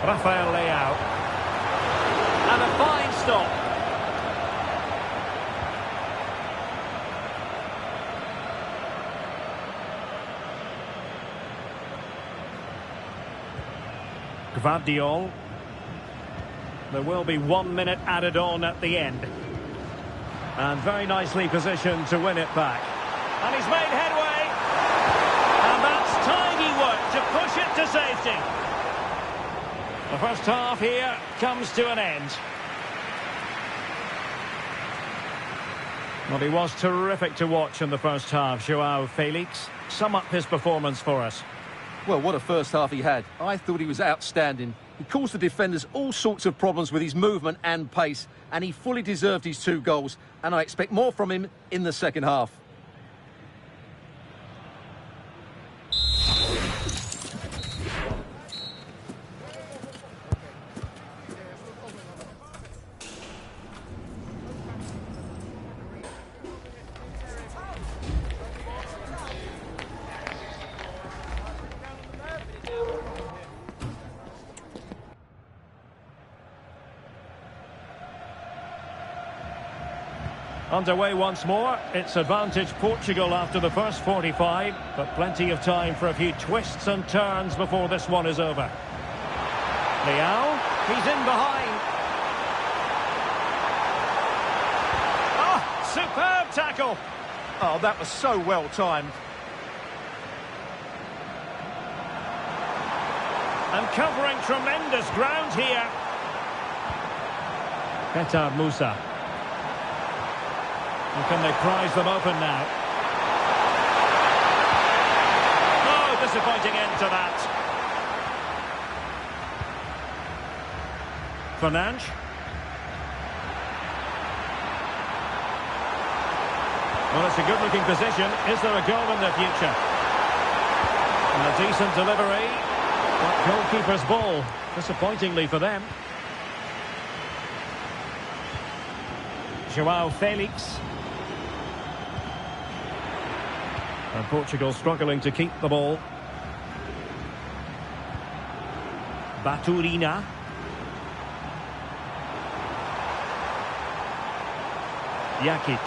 Rafael Leao. And a fine stop. Gvardiol. There will be 1 minute added on at the end. And very nicely positioned to win it back. And he's made headway. And that's tidy work to push it to safety. The first half here comes to an end. Well, he was terrific to watch in the first half, João Felix. Sum up his performance for us. Well, what a first half he had. I thought he was outstanding. He caused the defenders all sorts of problems with his movement and pace, and he fully deserved his 2 goals, and I expect more from him in the second half. Underway once more. It's advantage Portugal after the first 45, but plenty of time for a few twists and turns before this one is over. Leao, he's in behind. Oh, superb tackle. Oh, that was so well timed. And covering tremendous ground here. Petar Musa. And can they prize them open now? Oh, disappointing end to that. Fernandes. Well, it's a good-looking position. Is there a goal in the future? And a decent delivery. But goalkeeper's ball, disappointingly for them. João Felix. And Portugal struggling to keep the ball. Baturina. Jakic.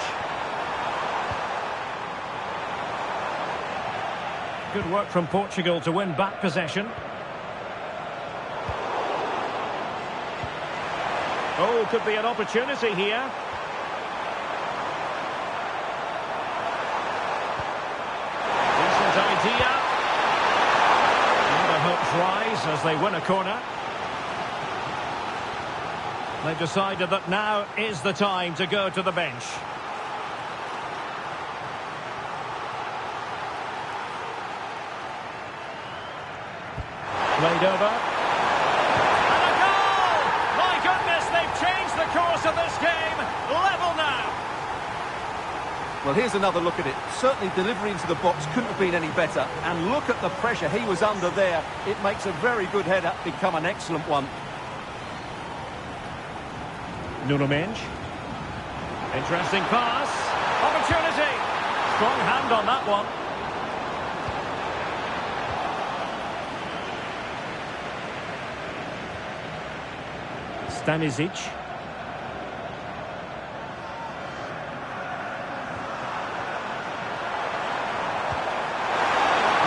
Good work from Portugal to win back possession. Oh, could be an opportunity here. Decent idea. And the hopes rise as they win a corner. They've decided that now is the time to go to the bench. Played over. And a goal! My goodness, they've changed the course of this game. Level now. Well, here's another look at it. Certainly delivery into the box couldn't have been any better. And look at the pressure he was under there. It makes a very good header become an excellent one. Nuno Mendes. Interesting pass. Opportunity. Strong hand on that one. Stanisic.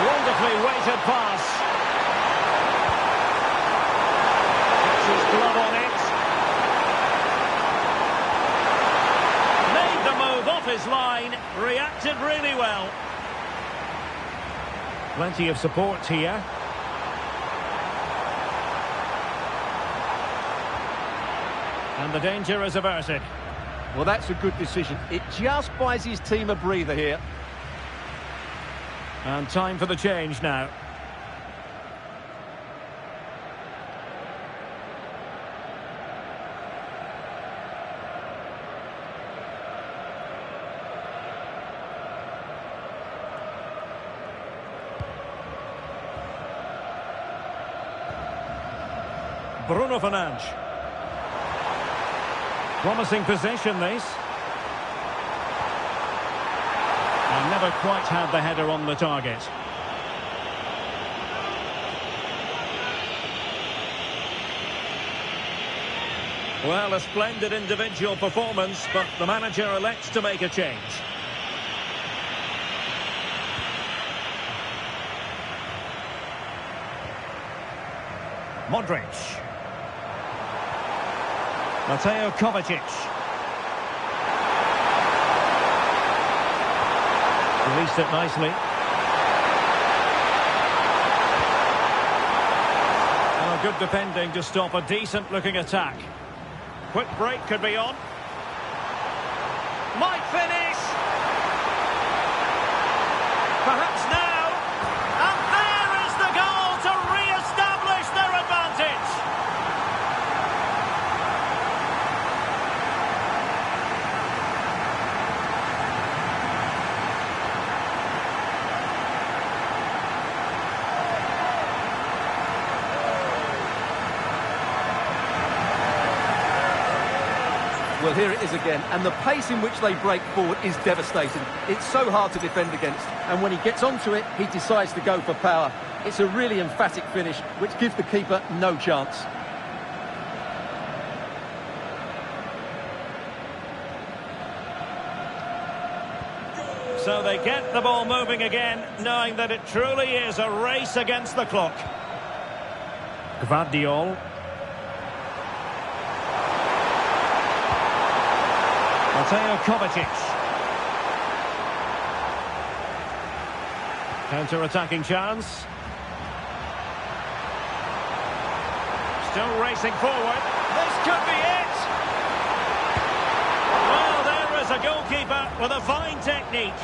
Wonderfully weighted pass. Puts his glove on it. Made the move off his line. Reacted really well. Plenty of support here. And the danger is averted. Well, that's a good decision. It just buys his team a breather here. And time for the change now. Bruno Fernandes. Promising possession, this. And never quite had the header on the target. Well, a splendid individual performance, but the manager elects to make a change. Modric. Mateo Kovacic. Released it nicely. Oh, good defending to stop a decent-looking attack. Quick break could be on. Might finish. Perhaps now. And there is the goal to re-establish their advantage. Well, here it is again, and the pace in which they break forward is devastating. It's so hard to defend against, and when he gets onto it, he decides to go for power. It's a really emphatic finish, which gives the keeper no chance. So they get the ball moving again, knowing that it truly is a race against the clock. Gvardiol. Mateo Kovacic. Counter-attacking chance. Still racing forward. This could be it. Well, there is a goalkeeper with a fine technique.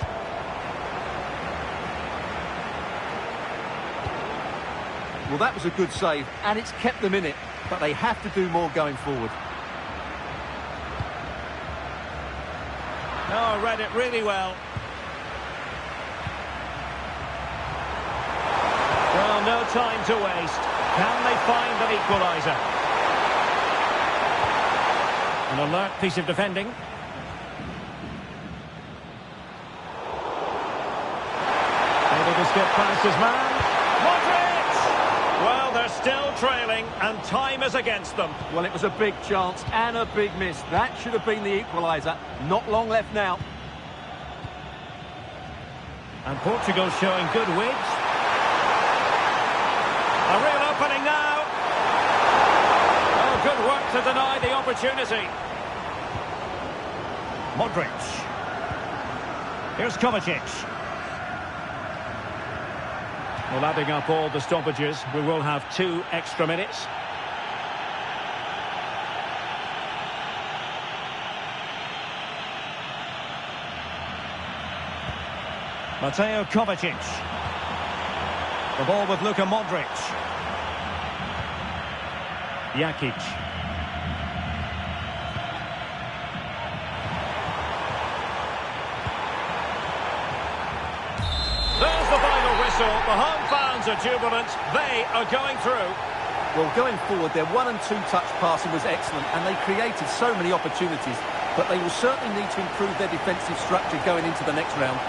Well, that was a good save, and it's kept them in it, but they have to do more going forward. Oh, read it really well. Well, no time to waste. Can they find an equaliser? An alert piece of defending. Able to skip past his man. Modric! Well, they're still trailing, and time is against them. Well, it was a big chance and a big miss. That should have been the equaliser. Not long left now. And Portugal showing good width. A real opening now. Oh, good work to deny the opportunity. Modric. Here's Kovacic. Well, adding up all the stoppages, we will have 2 extra minutes. Mateo Kovacic. The ball with Luka Modric. Jakic. There's the final whistle. The home fans are jubilant. They are going through. Well, going forward, their 1- and 2-touch passing was excellent, and they created so many opportunities. But they will certainly need to improve their defensive structure going into the next round.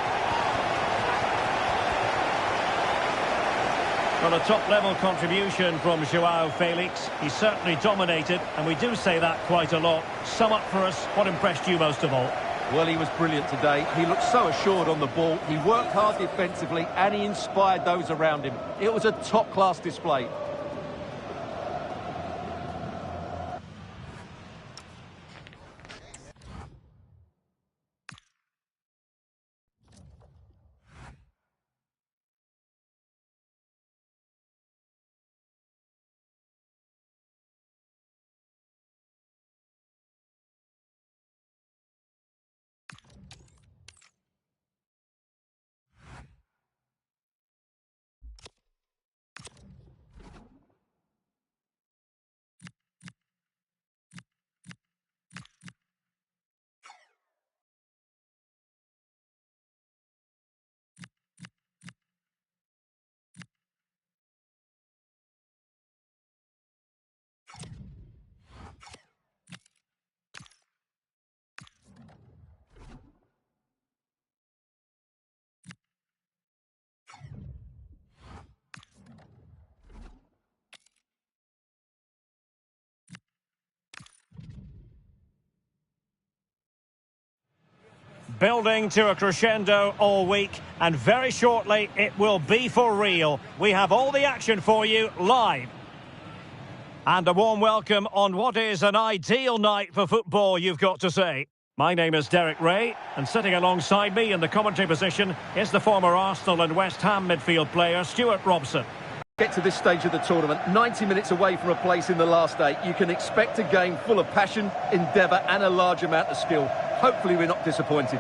Well, a top-level contribution from Joao Felix. He certainly dominated, and we do say that quite a lot. Sum up for us, what impressed you most of all? Well, he was brilliant today. He looked so assured on the ball. He worked hard defensively, and he inspired those around him. It was a top-class display. Building to a crescendo all week, and very shortly it will be for real. We have all the action for you live. And a warm welcome on what is an ideal night for football, you've got to say. My name is Derek Ray, and sitting alongside me in the commentary position is the former Arsenal and West Ham midfield player, Stuart Robson. Get to this stage of the tournament, 90 minutes away from a place in the last 8. You can expect a game full of passion, endeavour and a large amount of skill. Hopefully we're not disappointed.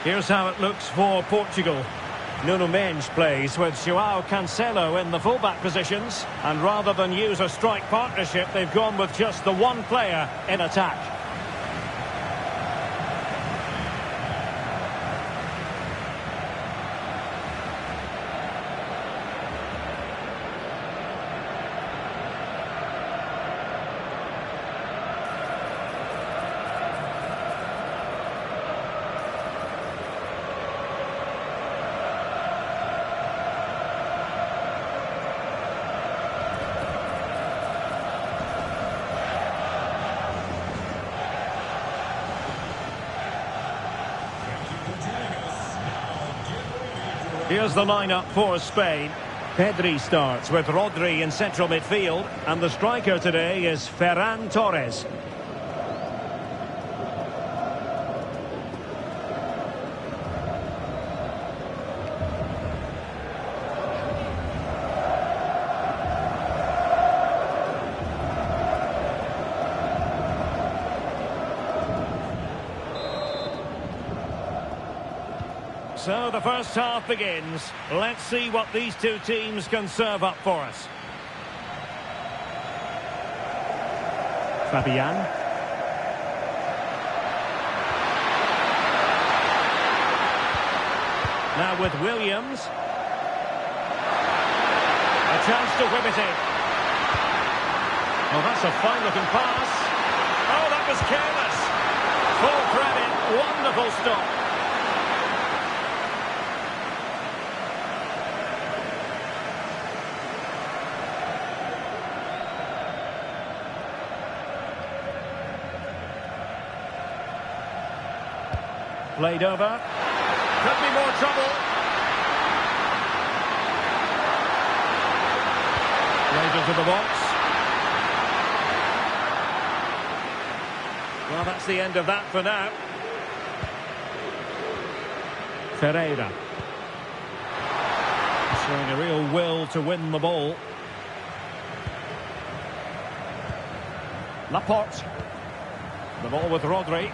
Here's how it looks for Portugal. Nuno Mendes plays with Joao Cancelo in the fullback positions. And rather than use a strike partnership, they've gone with just the one player in attack. Here's the lineup for Spain. Pedri starts with Rodri in central midfield, and the striker today is Ferran Torres. So the first half begins. Let's see what these two teams can serve up for us. Fabian. Now with Williams. A chance to whip it in. Well, that's a fine-looking pass. Oh, that was careless. Full credit. Wonderful stop. Played over. Could be more trouble. Played into the box. Well, that's the end of that for now. Ferreira. Showing a real will to win the ball. Laporte. The ball with Rodri.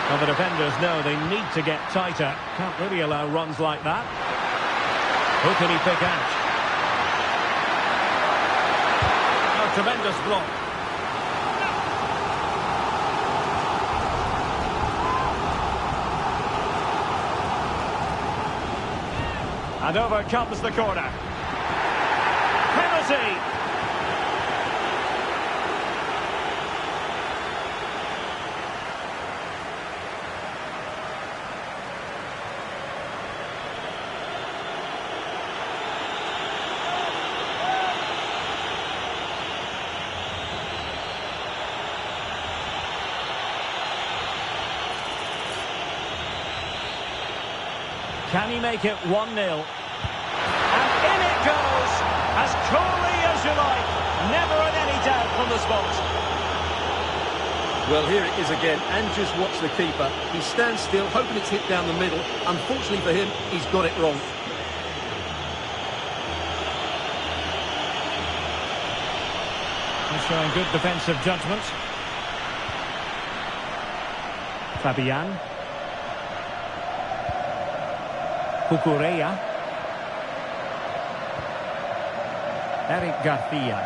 Well, the defenders know they need to get tighter. Can't really allow runs like that. Who can he pick out? A tremendous block. And over comes the corner. Penalty! Can he make it 1-0? And in it goes! As coolly as you like. Never in any doubt from the spot. Well, here it is again, and just watch the keeper. He stands still, hoping it's hit down the middle. Unfortunately for him, he's got it wrong. He's showing good defensive judgment. Fabian. Cucurella. Eric Garcia.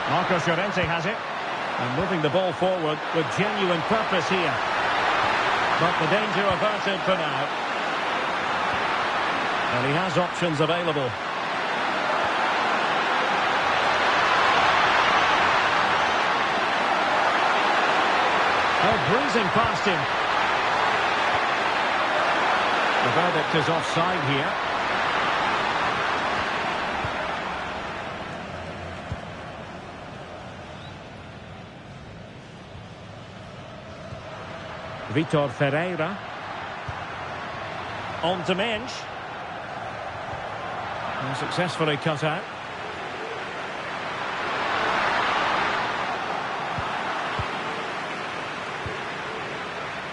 Marcos Llorente has it. And moving the ball forward with genuine purpose here. But the danger averted for now. And he has options available. Oh, breezing past him. The verdict is offside here. Vitor Ferreira. On to Mensch. And successfully cut out.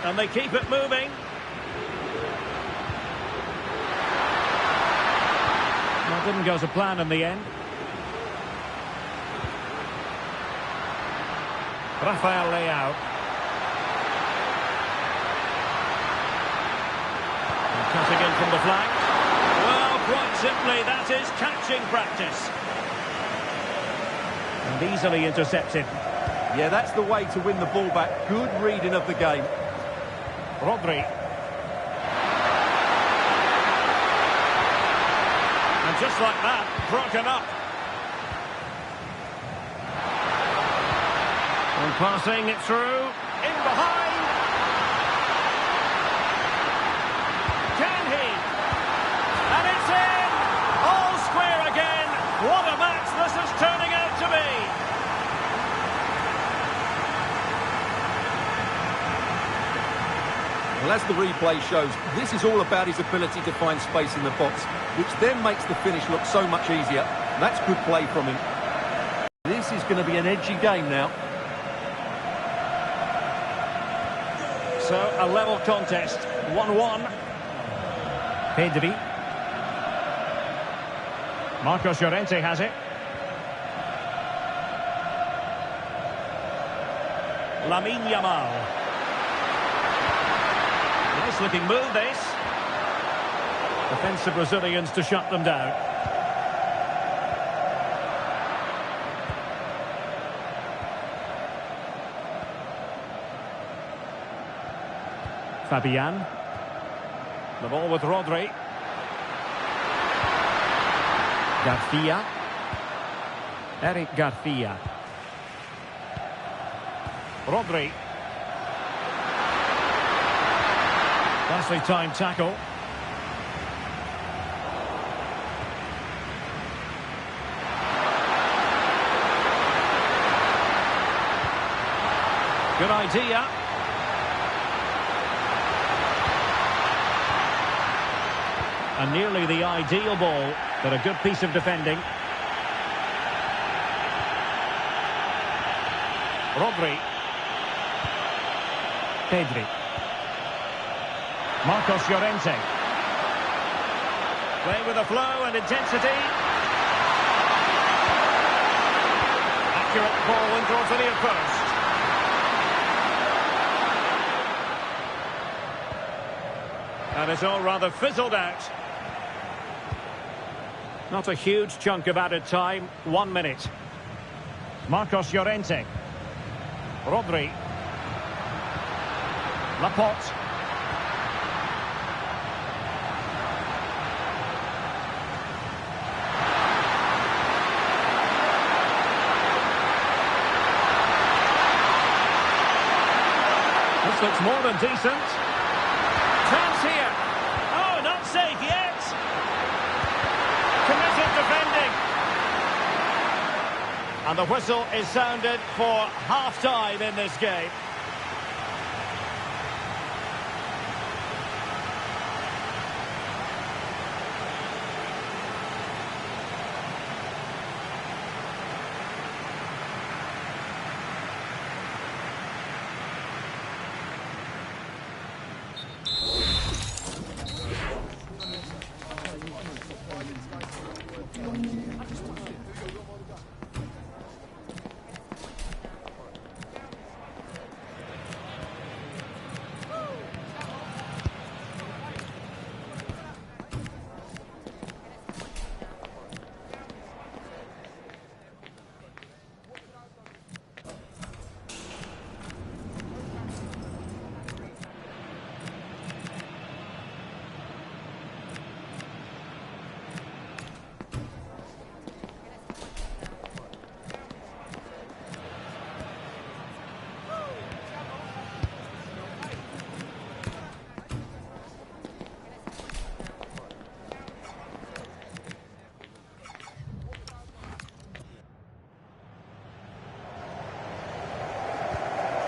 And they keep it moving. That didn't go to plan in the end. Rafael Leao. And cutting in from the flank. Well, quite simply, that is catching practice. And easily intercepted. Yeah, that's the way to win the ball back. Good reading of the game. Rodri. And just like that, broken up. And passing it through. In behind. Can he? And it's in! All square again. What a match this is turning out to be. Well, as the replay shows, this is all about his ability to find space in the box, which then makes the finish look so much easier. That's good play from him. This is going to be an edgy game now. So, a level contest, 1-1. Pedri. Marcos Llorente has it. Lamine Yamal. Nice looking move, this. Defensive Brazilians to shut them down. Fabian. The ball with Rodri. Garcia. Eric Garcia. Rodri. Nicely timed tackle. Good idea. And nearly the ideal ball, but a good piece of defending. Rodri. Pedri. Marcos Llorente. Playing with a flow and intensity. Accurate ball in towards the near post. And it's all rather fizzled out. Not a huge chunk of added time. 1 minute. Marcos Llorente. Rodri. Laporte. This looks more than decent. Chance here. Oh, not safe yet. Committed defending. And the whistle is sounded for half-time in this game.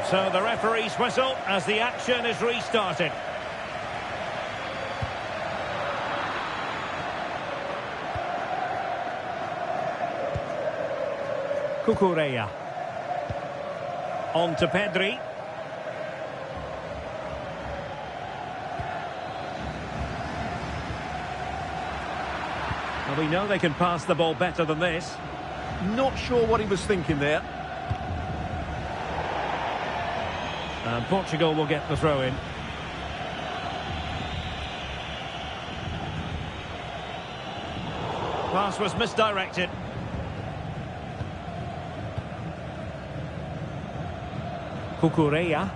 So the referee's whistle as the action is restarted. Cucurella. On to Pedri. Well, we know they can pass the ball better than this. Not sure what he was thinking there. And Portugal will get the throw in. Pass was misdirected. Cucurella.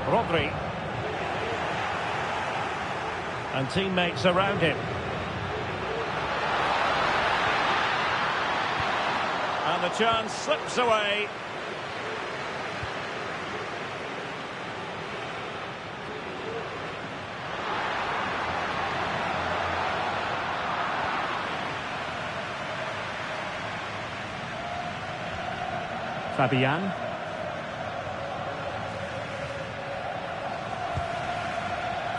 Rodri. And teammates around him. And the chance slips away. Fabian.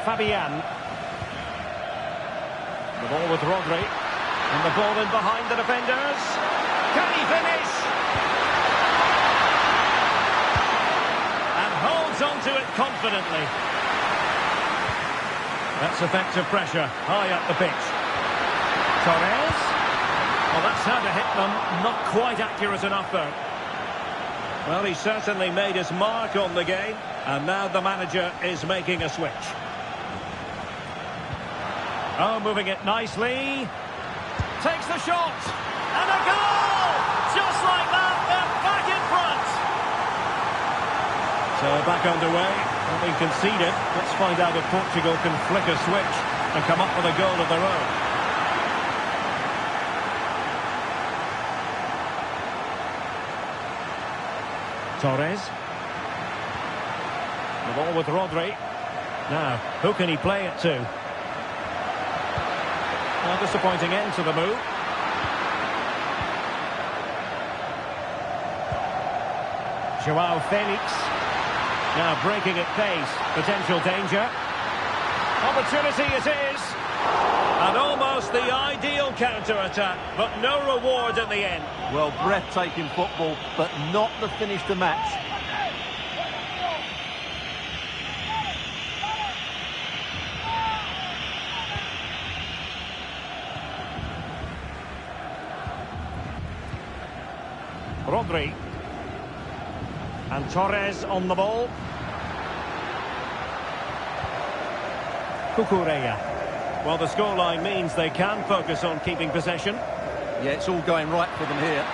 Fabian. The ball with Rodri. And the ball in behind the defenders. Can he finish? And holds on to it confidently. That's effective pressure high up the pitch. Torres. Well, that's how to hit them. Not quite accurate enough, though. Well, he certainly made his mark on the game, and now the manager is making a switch. Oh, moving it nicely. Takes the shot. And a goal! Just like that, they're back in front. So back underway, having conceded. Let's find out if Portugal can flick a switch and come up with a goal of their own. Torres. The ball with Rodri. Now, who can he play it to? Well, disappointing end to the move. Joao Felix. Now breaking at pace. Potential danger. Opportunity it is. And almost the ideal counter-attack, but no reward in the end. Well, breathtaking football, but not the finish to match. Rodri. And Torres on the ball. Cucurella. Well, the scoreline means they can focus on keeping possession. Yeah, it's all going right for them here.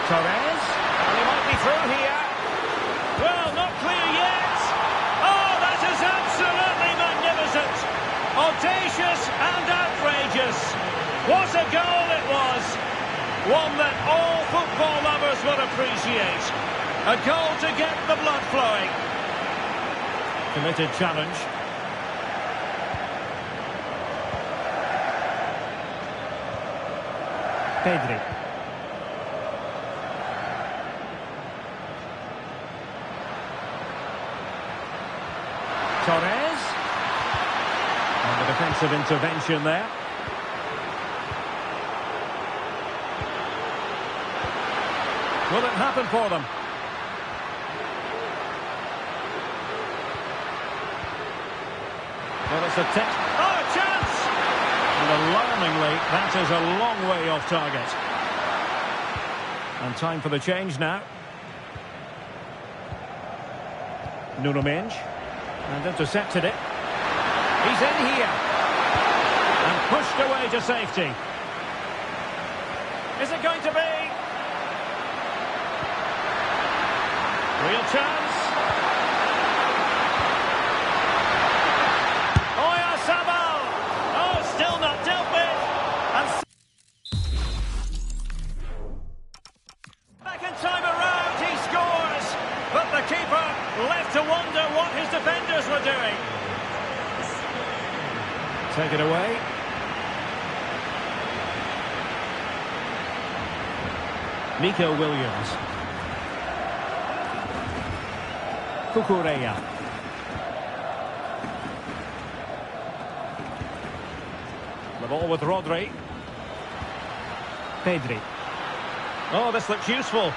Torres. And he might be through here. Well, not clear yet. Oh, that is absolutely magnificent. Audacious and outrageous. What a goal it was. One that all football lovers would appreciate. A goal to get the blood flowing. Committed challenge. Pedri. Torres. And the defensive intervention there. Will it happen for them? Well, it's a test. Oh, a chance! And alarmingly, that is a long way off target. And time for the change now. Nuno Mendes. And intercepted it. He's in here. And pushed away to safety. Is it going to be? Real chance. Oyarzabal. Oh, still not dealt with. And second time around, he scores. But the keeper left to wonder what his defenders were doing. Take it away. Nico Williams. Cucurella. The ball with Rodri. Pedri. Oh, this looks useful.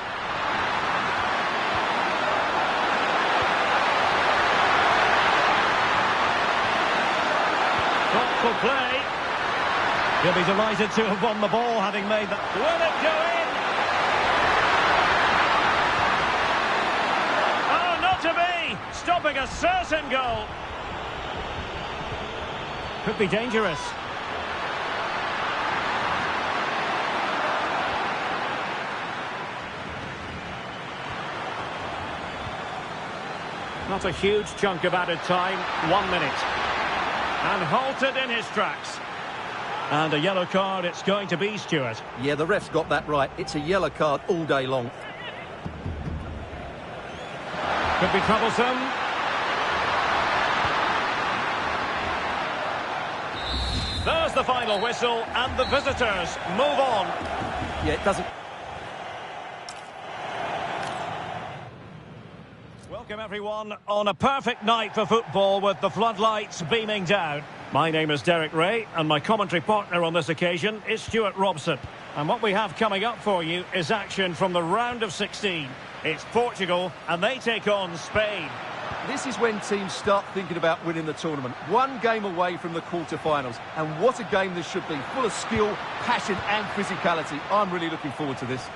Thoughtful play. He'll be delighted to have won the ball, having made that. Will it go in? To be stopping a certain goal. Could be dangerous. Not a huge chunk of added time. 1 minute. And halted in his tracks. And a yellow card it's going to be, Stuart. Yeah, the ref's got that right. It's a yellow card all day long. Could be troublesome. There's the final whistle, and the visitors move on. Yeah, it doesn't... Welcome, everyone, on a perfect night for football with the floodlights beaming down. My name is Derek Ray, and my commentary partner on this occasion is Stuart Robson. And what we have coming up for you is action from the round of 16. It's Portugal, and they take on Spain. This is when teams start thinking about winning the tournament. One game away from the quarter-finals. And what a game this should be. Full of skill, passion and physicality. I'm really looking forward to this.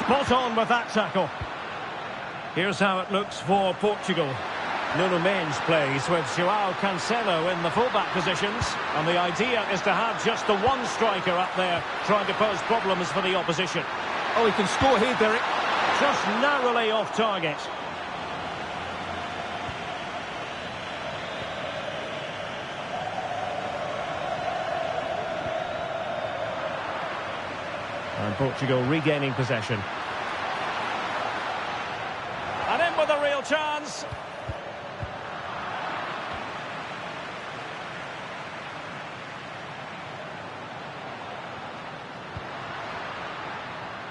Spot on with that tackle. Here's how it looks for Portugal. Nuno Mendes plays with João Cancelo in the fullback positions. And the idea is to have just the one striker up there trying to pose problems for the opposition. Oh, he can score here, Derek. Just narrowly off target. And Portugal regaining possession. And in with a real chance.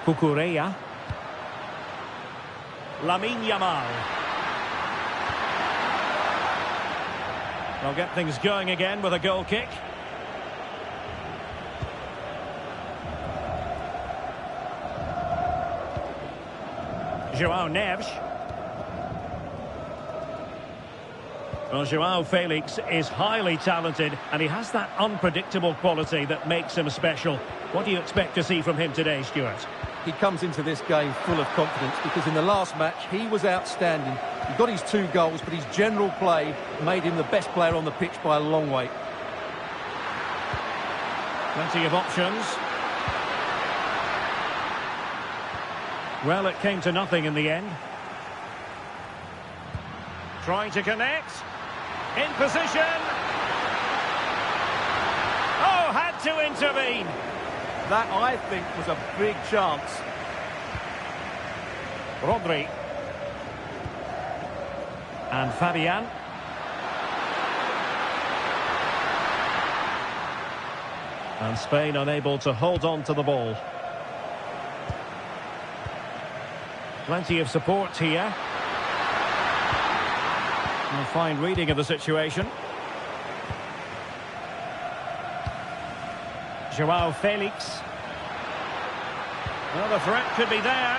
Cucurella. Lamine Yamal. They'll get things going again with a goal kick. João Neves. Well, João Felix is highly talented and he has that unpredictable quality that makes him special. What do you expect to see from him today, Stuart? He comes into this game full of confidence because in the last match he was outstanding. He got his 2 goals, but his general play made him the best player on the pitch by a long way. Plenty of options. Well, it came to nothing in the end. Trying to connect. In position. Oh, had to intervene. That, I think, was a big chance. Rodri. And Fabian. And Spain unable to hold on to the ball. Plenty of support here. A fine reading of the situation. João Felix. Well, the threat could be there.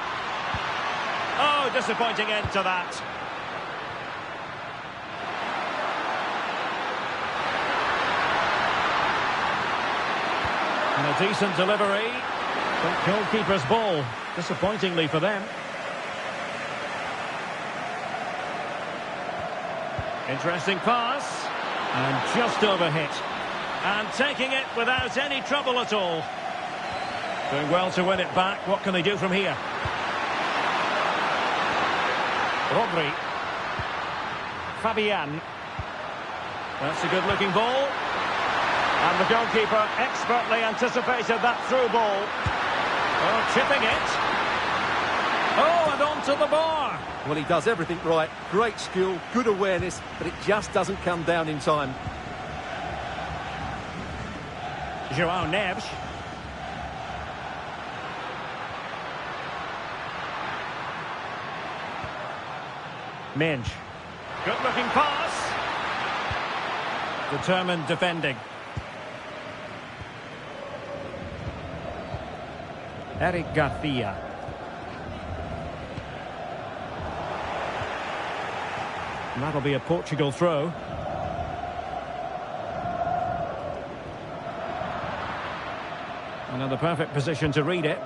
Oh, disappointing end to that. And a decent delivery. But goalkeeper's ball. Disappointingly for them. Interesting pass. And just overhit. And taking it without any trouble at all. Doing well to win it back. What can they do from here? Rodri. Fabian. That's a good-looking ball. And the goalkeeper expertly anticipated that through ball. Oh, chipping it. Oh, and onto the bar. Well, he does everything right. Great skill, good awareness, but it just doesn't come down in time. João Neves. Mendes. Good-looking pass. Determined defending. Eric Garcia. And that'll be a Portugal throw. Another perfect position to read it.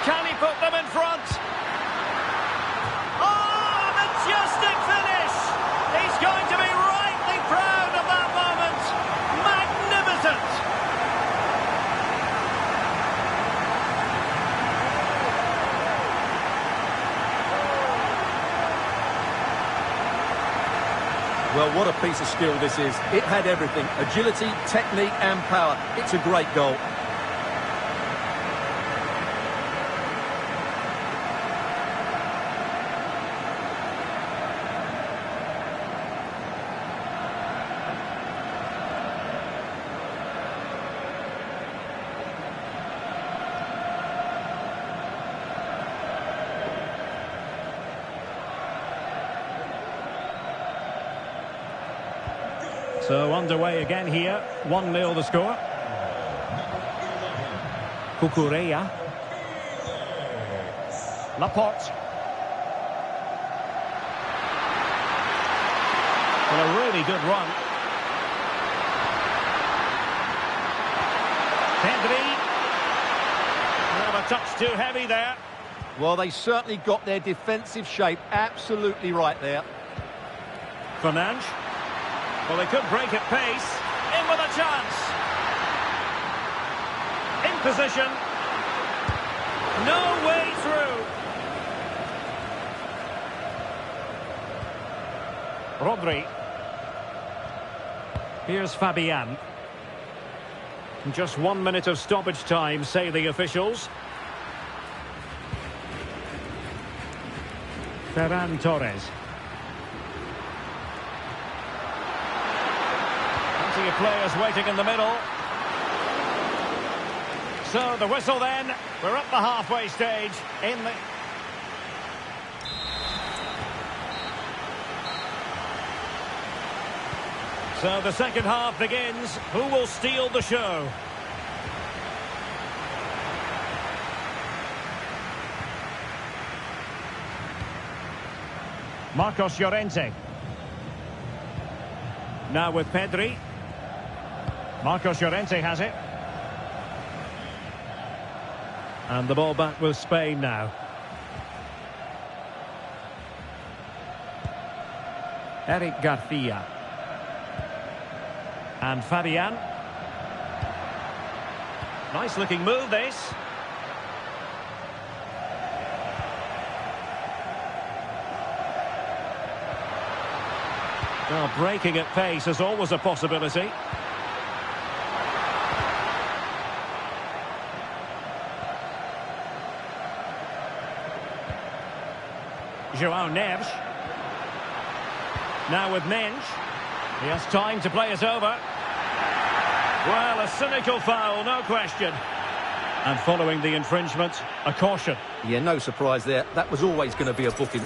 Can he put them in front? Oh, majestic finish! He's going to be rightly proud of that moment. Magnificent! Well, what a piece of skill this is. It had everything. Agility, technique and power. It's a great goal. So underway again here. 1-0 the score. Cucurella. Laporte. Well, a really good run. Pedri. A touch too heavy there. Well, they certainly got their defensive shape absolutely right there. Fernandes. Well, they could break at pace. In with a chance. In position. No way through. Rodri. Here's Fabian. Just 1 minute of stoppage time, say the officials. Ferran Torres. Plenty of players waiting in the middle. So the whistle then. We're at the halfway stage in the... So the second half begins. Who will steal the show? Marcos Llorente. Now with Pedri. Marcos Llorente has it. And the ball back with Spain now. Eric Garcia. And Fabian. Nice looking move this. Well, breaking at pace is always a possibility. João Neves. Now with Mensch. He has time to play it over. Well, a cynical foul, no question. And following the infringement, a caution. Yeah, no surprise there. That was always going to be a booking.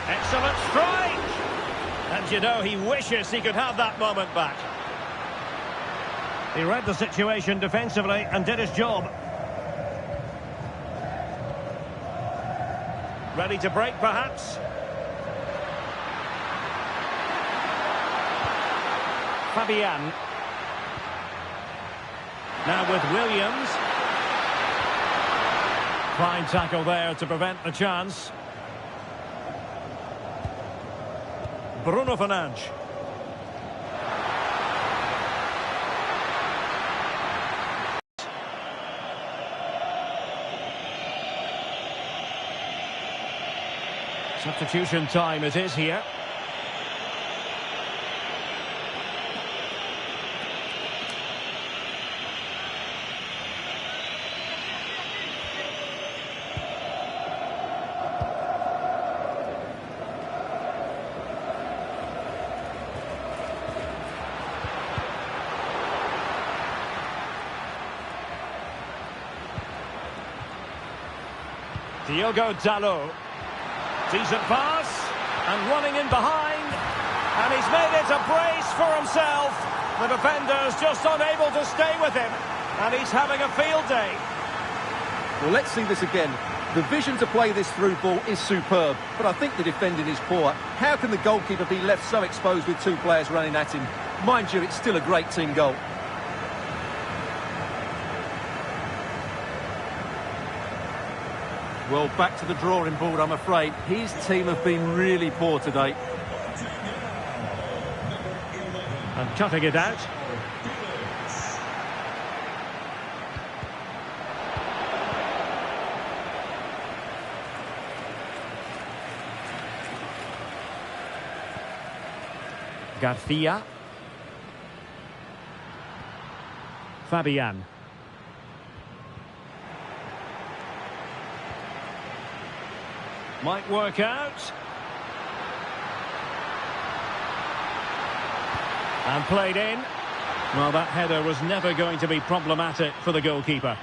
Excellent strike! And you know, he wishes he could have that moment back. He read the situation defensively and did his job. Ready to break, perhaps? Fabian. Now with Williams. Fine tackle there to prevent the chance. Bruno Fernandes. Substitution time it is here. Diogo Dalot. Decent pass, and running in behind, and he's made it a brace for himself. The defender's just unable to stay with him, and he's having a field day. Well, let's see this again. The vision to play this through ball is superb, but I think the defending is poor. How can the goalkeeper be left so exposed with two players running at him? Mind you, it's still a great team goal. Well, back to the drawing board, I'm afraid. His team have been really poor today. And cutting it out. Garcia. Fabian. Might work out. And played in. Well, that header was never going to be problematic for the goalkeeper.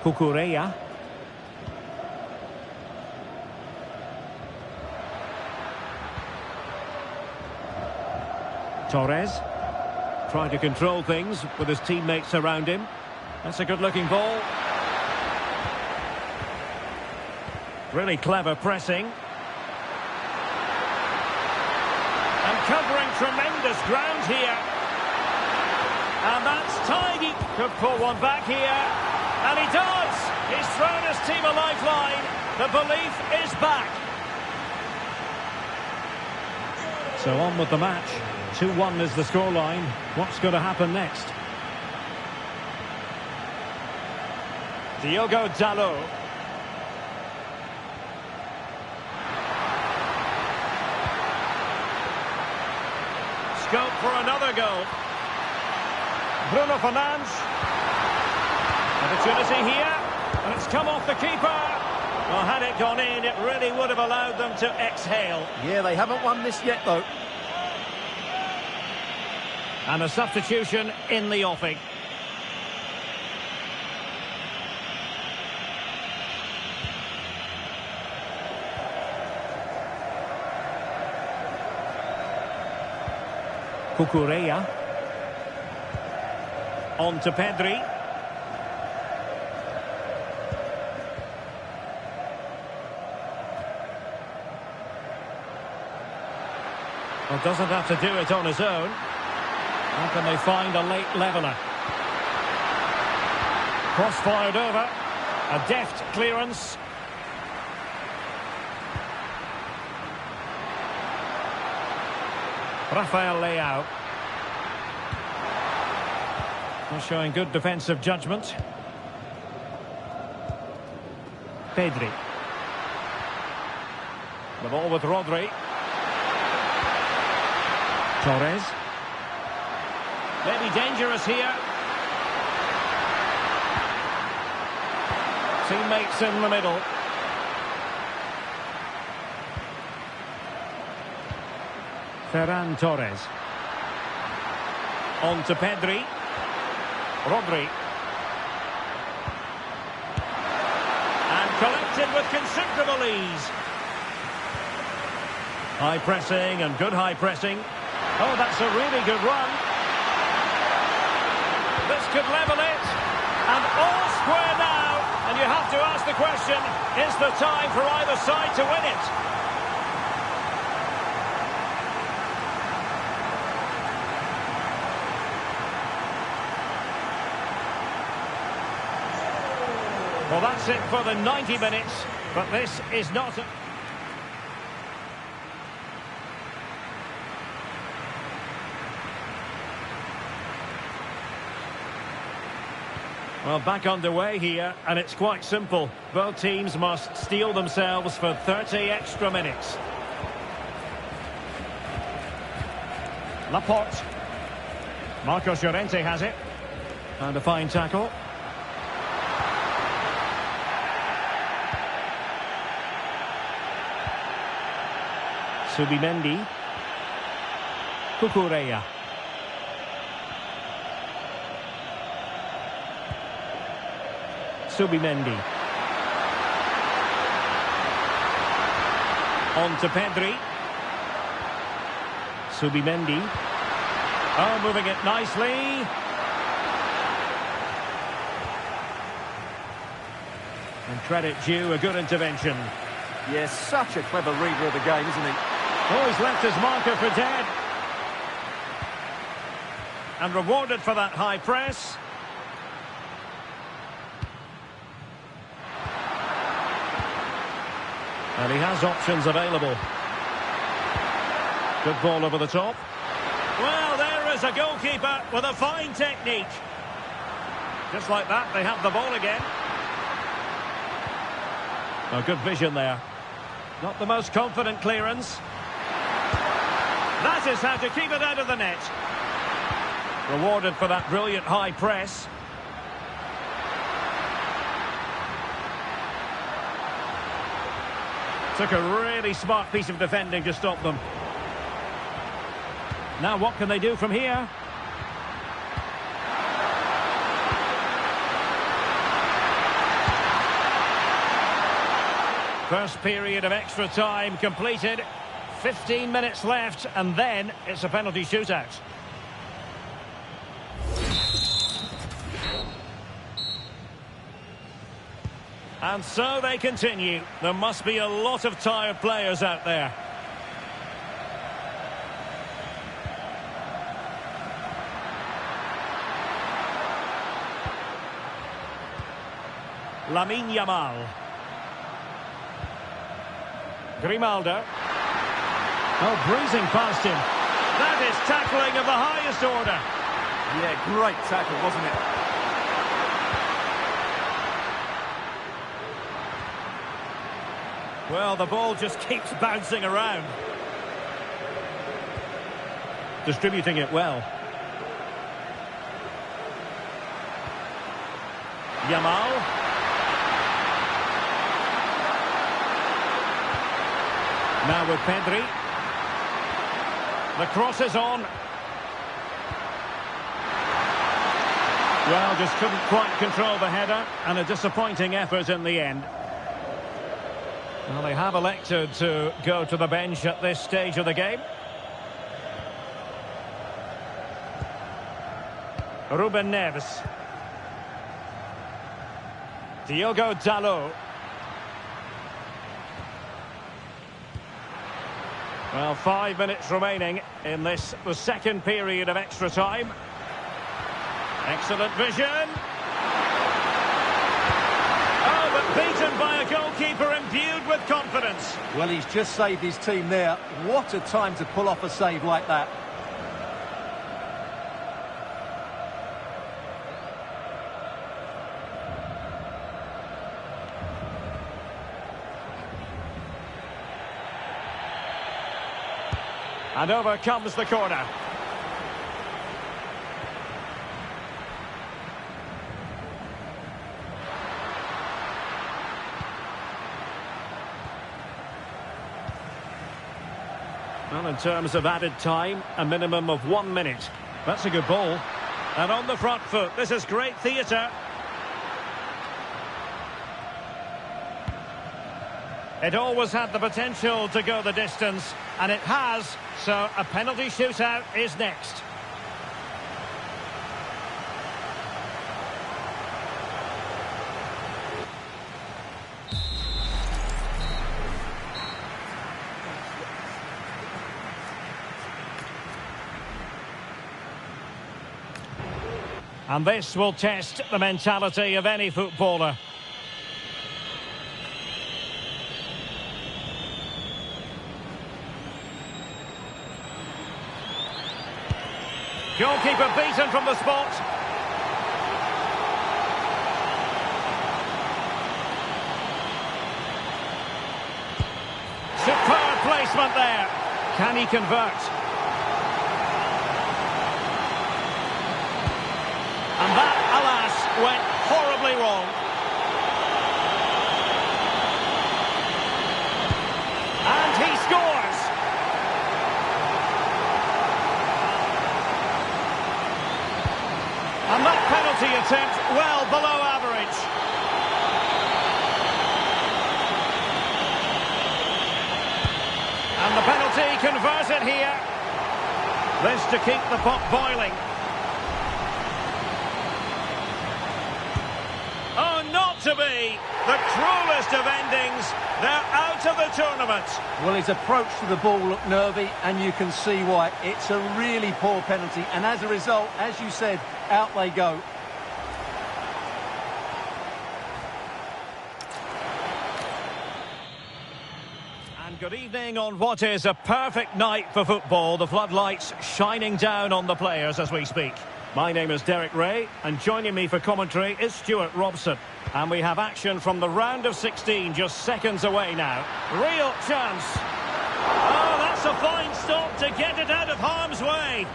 Cucurella. Torres. Trying to control things with his teammates around him. That's a good-looking ball. Really clever pressing. And covering tremendous ground here. And that's tidy. Could pull one back here. And he does. He's thrown his team a lifeline. The belief is back. So on with the match. 2-1 is the scoreline. What's going to happen next? Diogo Dalot. Scope for another goal. Bruno Fernandes. Opportunity here. And it's come off the keeper. Well, had it gone in, it really would have allowed them to exhale. Yeah, they haven't won this yet, though. And a substitution in the offing. Cucurella. On to Pedri. Well, doesn't have to do it on his own. How can they find a late leveller? Cross fired over. A deft clearance. Rafael Leao. Well, showing good defensive judgment. Pedri. The ball with Rodri. Torres. Maybe dangerous here. Teammates in the middle. Ferran Torres. On to Pedri. Rodri. And collected with considerable ease. High pressing and good high pressing. Oh, that's a really good run. This could level it. And all square now. And you have to ask the question, is the time for either side to win it? Well, that's it for the 90 minutes. But this is not... Well, back underway here, and it's quite simple. Both teams must steel themselves for 30 extra minutes. Laporte. Marcos Llorente has it. And a fine tackle. Subimendi. Cucurella. Subimendi. On to Pedri. Subimendi. Oh, moving it nicely. And credit due, a good intervention. Yes, such a clever reader of the game, isn't he? Oh, he's left his marker for dead. And rewarded for that high press. And he has options available. Good ball over the top. Well, there is a goalkeeper with a fine technique. Just like that, they have the ball again. Oh, good vision there. Not the most confident clearance. That is how to keep it out of the net. Rewarded for that brilliant high press. Took a really smart piece of defending to stop them. Now what can they do from here? First period of extra time completed. 15 minutes left, and then it's a penalty shootout. And so they continue. There must be a lot of tired players out there. Lamine Yamal. Grimaldo. Oh, breezing past him. That is tackling of the highest order. Yeah, great tackle, wasn't it? Well, the ball just keeps bouncing around. Distributing it well. Yamal. Now with Pedri. The cross is on. Well, just couldn't quite control the header, and a disappointing effort in the end. Well, they have elected to go to the bench at this stage of the game. Ruben Neves. Diogo Dalot. Well, 5 minutes remaining in this, the second period of extra time. Excellent vision. Oh, but beaten by a goalkeeper imbued with confidence. Well, he's just saved his team there. What a time to pull off a save like that. And over comes the corner. Well, in terms of added time, a minimum of 1 minute. That's a good ball. And on the front foot, this is great theatre. It always had the potential to go the distance, and it has, so a penalty shootout is next. And this will test the mentality of any footballer. Goalkeeper beaten from the spot. Superb placement there. Can he convert? And that, alas, went horribly wrong. And he scores. And that penalty attempt well below average. And the penalty converted here. This to keep the pot boiling. Oh, not to be the cruelest of endings. They're out of the tournament. Well, his approach to the ball looked nervy, and you can see why. It's a really poor penalty, and as a result, as you said, out they go. And good evening on what is a perfect night for football. The floodlights shining down on the players as we speak. My name is Derek Ray, and joining me for commentary is Stuart Robson. And we have action from the round of 16 just seconds away now. Real chance. Oh, that's a fine stop to get it out of harm's way.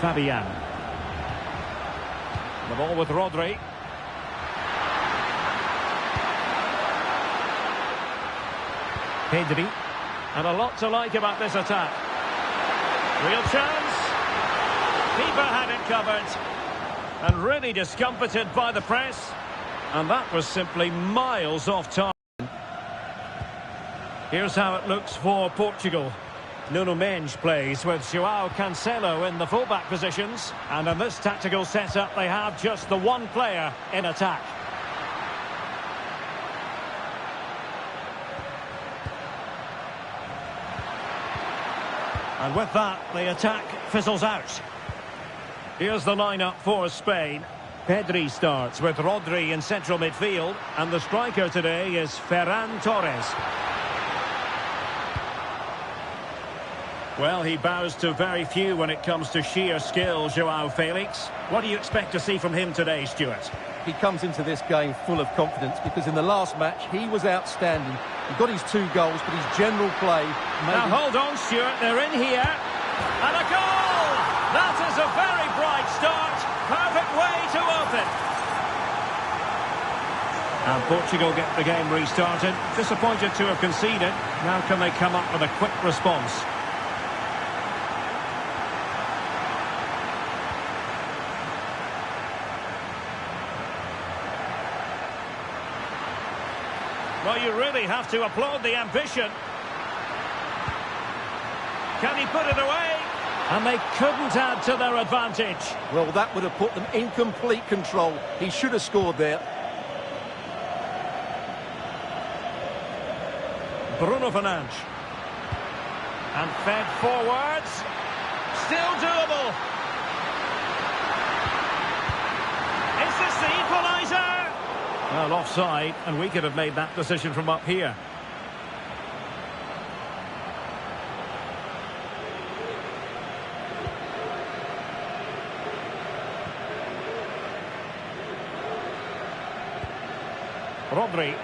Fabian. The ball with Rodri. Pedri. And a lot to like about this attack. Real chance. Keeper had it covered. And really discomfited by the press. And that was simply miles off target. Here's how it looks for Portugal. Nuno Mendes plays with João Cancelo in the fullback positions. And in this tactical setup, they have just the one player in attack. And with that, the attack fizzles out. Here's the lineup for Spain. Pedri starts with Rodri in central midfield. And the striker today is Ferran Torres. Well, he bows to very few when it comes to sheer skill, João Felix. What do you expect to see from him today, Stuart? He comes into this game full of confidence because in the last match, he was outstanding. He got his 2 goals, but his general play... Now, hold on, Stuart. They're in here. And a goal! That is a very bright start. Perfect way to open. And Portugal get the game restarted. Disappointed to have conceded. Now can they come up with a quick response? Well, you really have to applaud the ambition. Can he put it away? And they couldn't add to their advantage. Well, that would have put them in complete control. He should have scored there. Bruno Fernandes. And fed forwards. Still doable. Is this the equaliser? Well, offside, and we could have made that decision from up here. Rodri.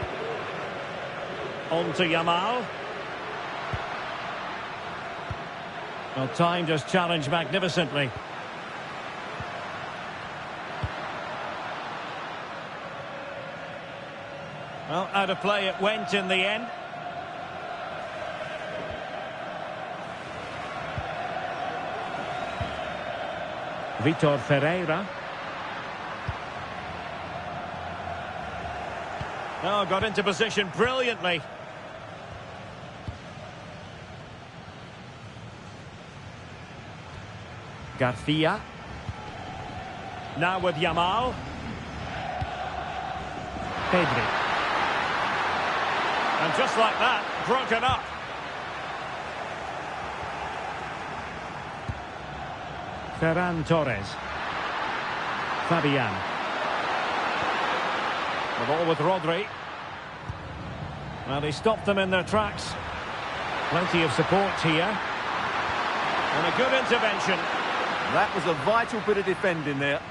On to Yamal. Well, time just challenged magnificently. Well, out of play it went in the end. Vitor Ferreira. Oh, got into position brilliantly. Garcia. Now with Yamal. Pedri. And just like that, broken up. Ferran Torres. Fabian. The ball with Rodri. Well, he stopped them in their tracks. Plenty of support here. And a good intervention. That was a vital bit of defending there.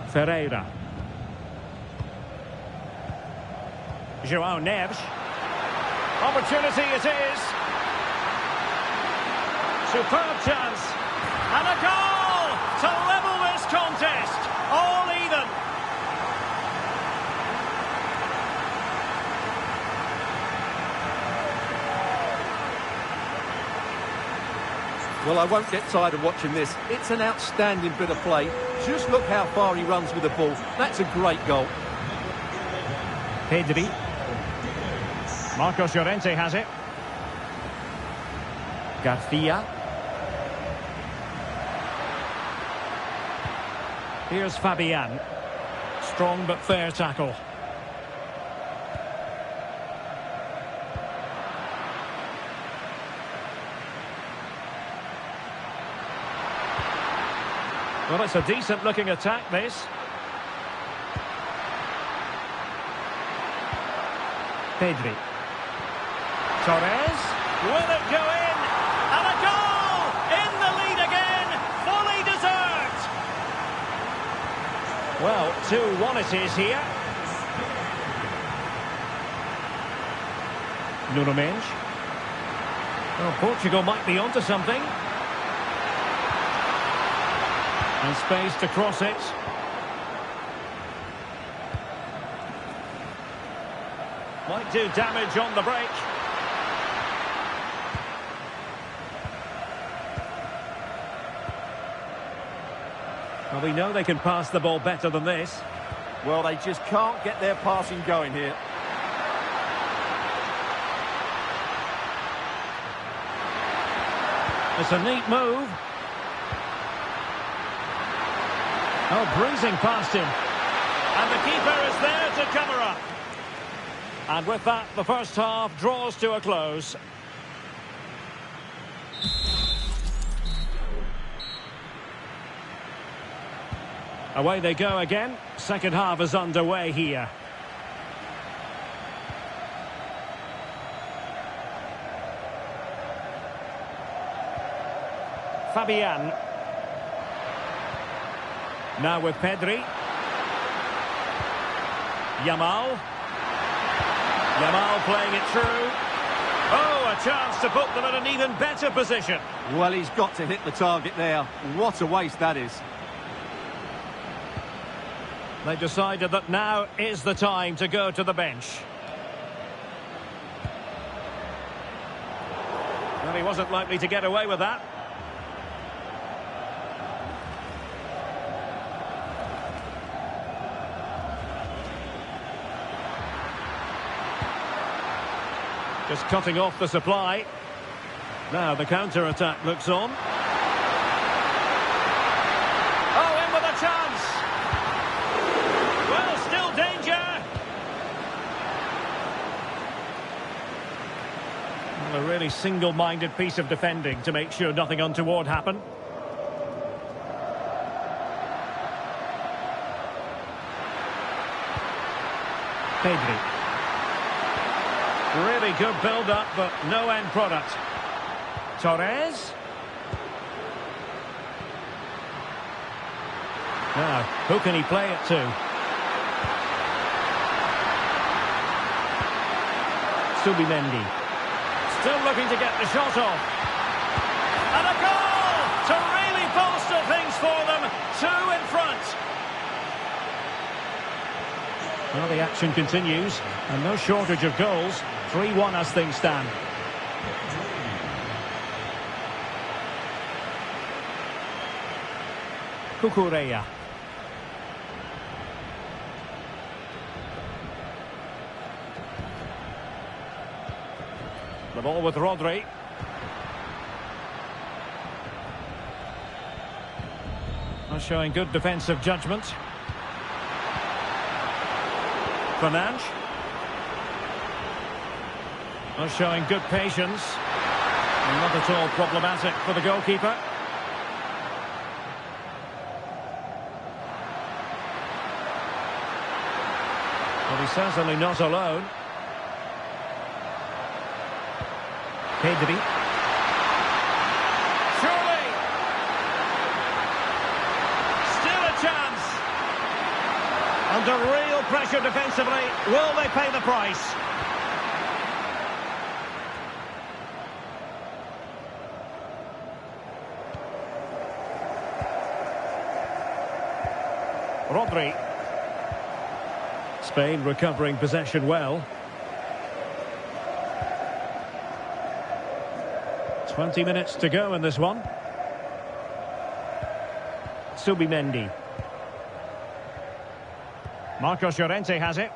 Ferreira. João Neves. Opportunity it is. Superb chance. And a goal to level this contest. All even. Well, I won't get tired of watching this. It's an outstanding bit of play. Just look how far he runs with the ball. That's a great goal. Pedri. Marcos Llorente has it. Garcia. Here's Fabian. Strong but fair tackle. Well, it's a decent-looking attack, this. Pedri. Torres. Will it go in? And a goal! In the lead again! Fully deserved! Well, 2-1 it is here. Nuno Mendes. Well, Portugal might be onto something. And space to cross it. Might do damage on the break. Well, we know they can pass the ball better than this. Well, they just can't get their passing going here. It's a neat move. Oh, breezing past him. And the keeper is there to cover up. And with that, the first half draws to a close. Away they go again. Second half is underway here. Fabian. Now with Pedri. Yamal. Yamal playing it through. Oh, a chance to put them in an even better position. Well, he's got to hit the target there. What a waste that is. They decided that now is the time to go to the bench. Well, he wasn't likely to get away with that. Just cutting off the supply. Now the counter-attack looks on. Oh, in with a chance! Well, still danger! Well, a really single-minded piece of defending to make sure nothing untoward happened. Pedri. Really good build-up, but no end product. Torres. Now, who can he play it to? Subimendi. Still looking to get the shot off. And a goal to really bolster things for them. 2 in front. Well, the action continues, and no shortage of goals. 3-1 as things stand. Cucurella. The ball with Rodri. Not showing good defensive judgment. Fernandes. Not showing good patience. Not at all problematic for the goalkeeper. Well, he's certainly not alone. Pedri. Surely! Still a chance. Under real pressure defensively. Will they pay the price? Rodri. Spain recovering possession well. 20 minutes to go in this one. Subimendi. Marcos Llorente has it.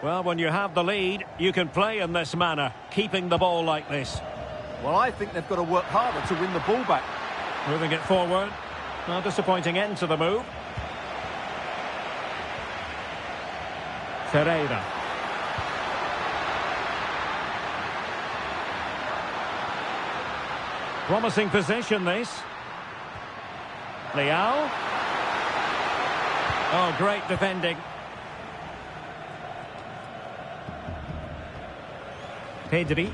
Well, when you have the lead, you can play in this manner, keeping the ball like this. Well, I think they've got to work harder to win the ball back. Moving it forward. Well, disappointing end to the move. Ferreira. Promising position, this. Leao. Oh, great defending. Pedri.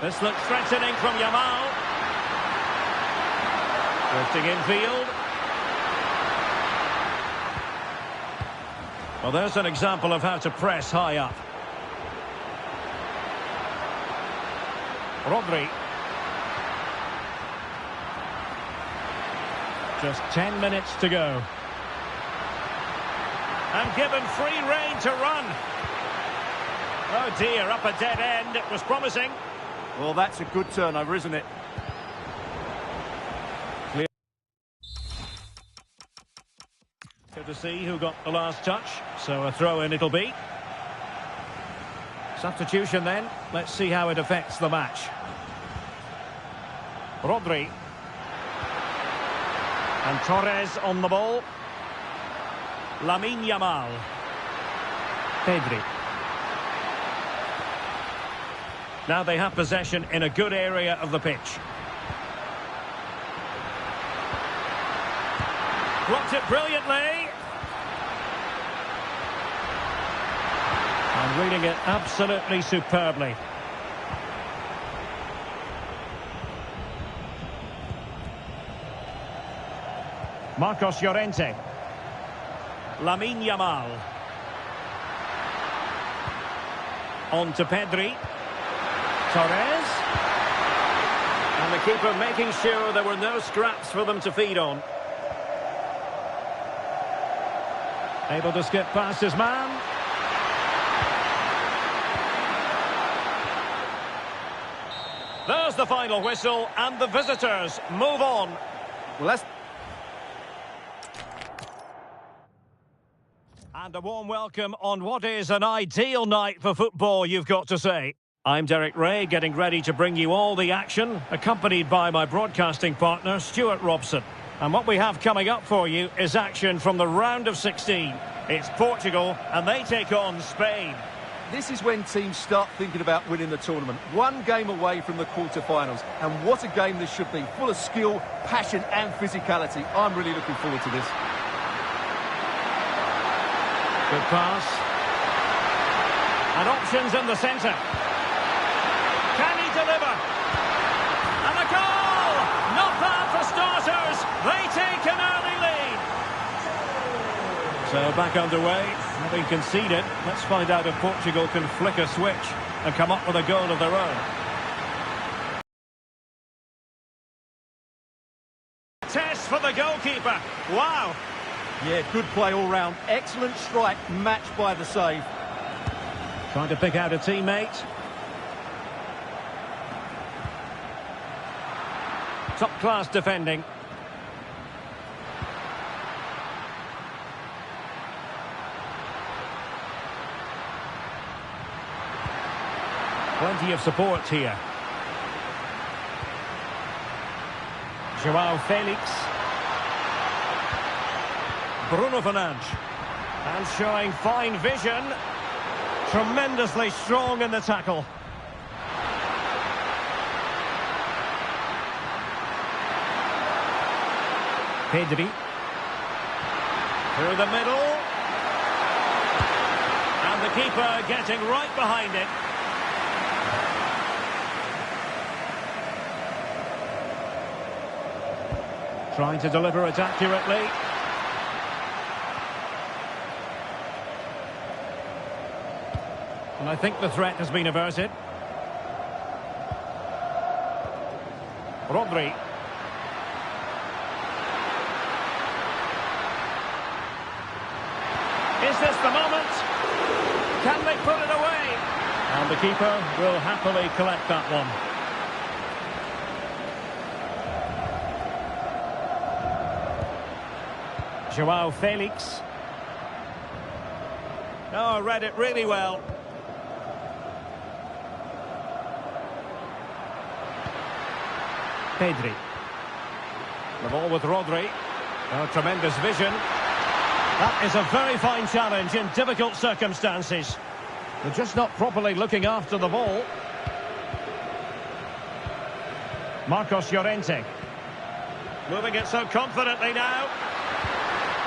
This looks threatening from Yamal. Drifting infield. Well, there's an example of how to press high up. Rodri. Just 10 minutes to go. And given free rein to run. Oh dear, up a dead end. It was promising. Well, that's a good turnover, isn't it? Clear. Good to see who got the last touch. So a throw-in it'll be. Substitution then. Let's see how it affects the match. Rodri. And Torres on the ball. Lamine Yamal. Pedri. Now they have possession in a good area of the pitch. Blocked it brilliantly. And reading it absolutely superbly. Marcos Llorente. Lamine Yamal. On to Pedri. Torres. And the keeper making sure there were no scraps for them to feed on. Able to skip past his man. There's the final whistle, and the visitors move on. Well, that's... And a warm welcome on what is an ideal night for football, you've got to say. I'm Derek Ray, getting ready to bring you all the action, accompanied by my broadcasting partner, Stuart Robson. And what we have coming up for you is action from the round of 16. It's Portugal, and they take on Spain. This is when teams start thinking about winning the tournament. One game away from the quarter-finals. And what a game this should be. Full of skill, passion and physicality. I'm really looking forward to this. Good pass. And options in the centre. Can he deliver? And a goal! Not bad for starters. They take an early lead. So back underway. Having conceded, let's find out if Portugal can flick a switch and come up with a goal of their own. Test for the goalkeeper. Wow. Yeah, good play all round. Excellent strike, matched by the save. Trying to pick out a teammate. Top-class defending. Plenty of support here. João Felix. Bruno Fernandes. And showing fine vision. Tremendously strong in the tackle. Pedri. Through the middle. And the keeper getting right behind it. Trying to deliver it accurately. And I think the threat has been averted. Rodri. Is this the moment? Can they put it away? And the keeper will happily collect that one. João Felix. Oh, read it really well. Pedri. The ball with Rodri. Oh, tremendous vision. That is a very fine challenge in difficult circumstances. They're just not properly looking after the ball. Marcos Llorente. Moving it so confidently now.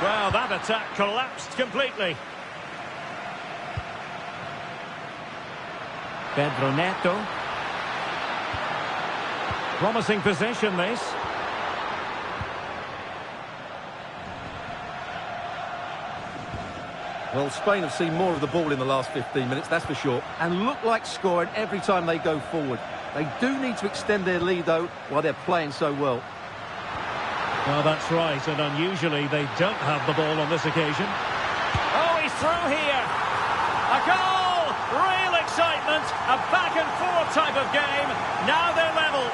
Well, that attack collapsed completely. Pedro Neto. Promising possession, this. Well, Spain have seen more of the ball in the last 15 minutes, that's for sure, and look like scoring every time they go forward. They do need to extend their lead, though, while they're playing so well. Well, that's right, and unusually they don't have the ball on this occasion. Oh, he's through here. A goal! Real excitement A back-and-forth type of game. Now they're level.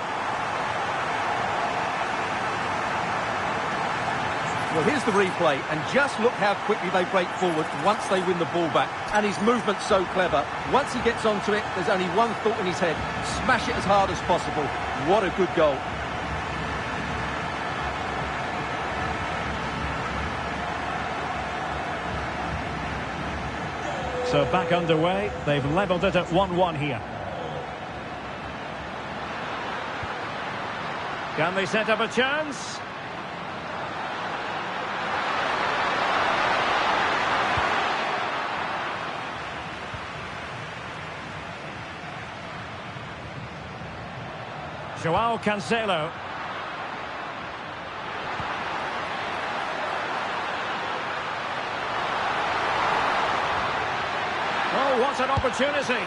Well, here's the replay, and just look how quickly they break forward once they win the ball back. And his movement's so clever. Once he gets onto it, there's only one thought in his head. Smash it as hard as possible. What a good goal. So back underway. They've levelled it at 1-1 here. Can they set up a chance? Joao Cancelo. Oh, what an opportunity.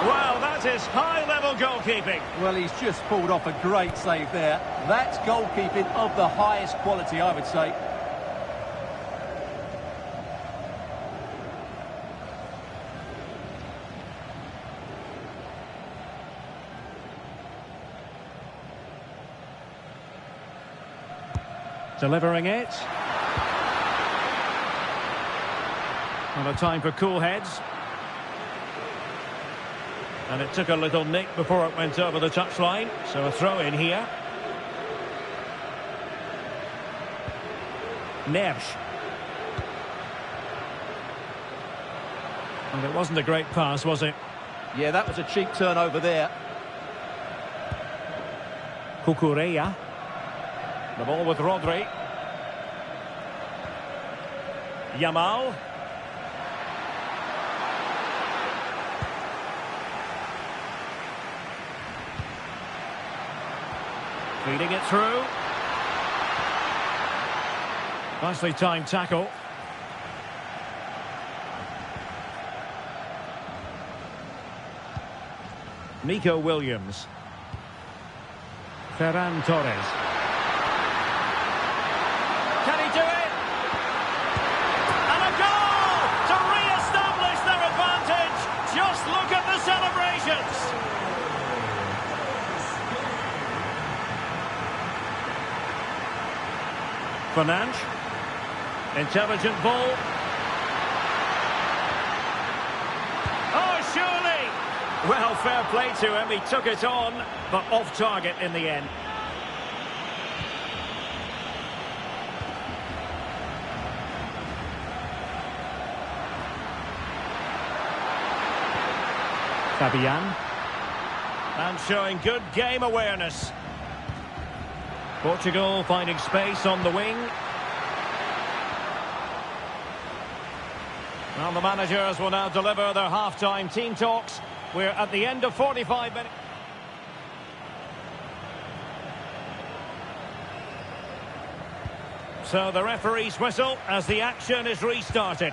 Well, that is high-level goalkeeping. Well, he's just pulled off a great save there. That's goalkeeping of the highest quality, I would say. Delivering it. And a time for cool heads. And it took a little nick before it went over the touchline. So a throw in here. Neves. And it wasn't a great pass, was it? Yeah, that was a cheap turnover there. Cucurella. The ball with Rodri. Yamal. Feeding it through. Nicely timed tackle. Nico Williams. Ferran Torres. Can he do it? And a goal to re-establish their advantage. Just look at the celebrations. Fernandes. Intelligent ball. Oh, surely. Well, fair play to him. He took it on, but off target in the end. Fabian. And showing good game awareness. Portugal finding space on the wing. Well, the managers will now deliver their half-time team talks. We're at the end of 45 minutes. So the referee's whistle as the action is restarted.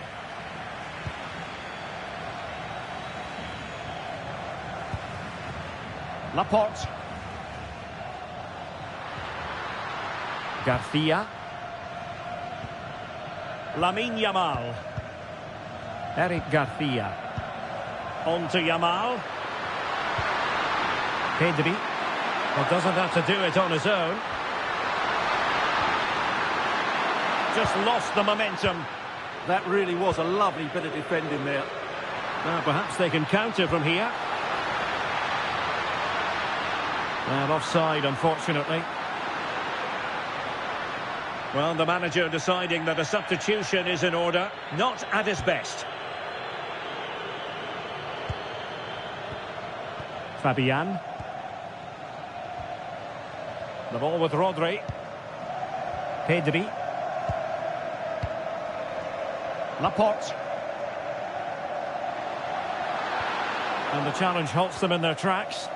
Laporte. Garcia. Lamine Yamal. Eric Garcia. On to Yamal. Pedri. Well, doesn't have to do it on his own. Just lost the momentum. That really was a lovely bit of defending there. Now, perhaps they can counter from here. And offside, unfortunately. Well, the manager deciding that a substitution is in order. Not at his best. Fabian. The ball with Rodri. Pedri. Laporte. And the challenge halts them in their tracks.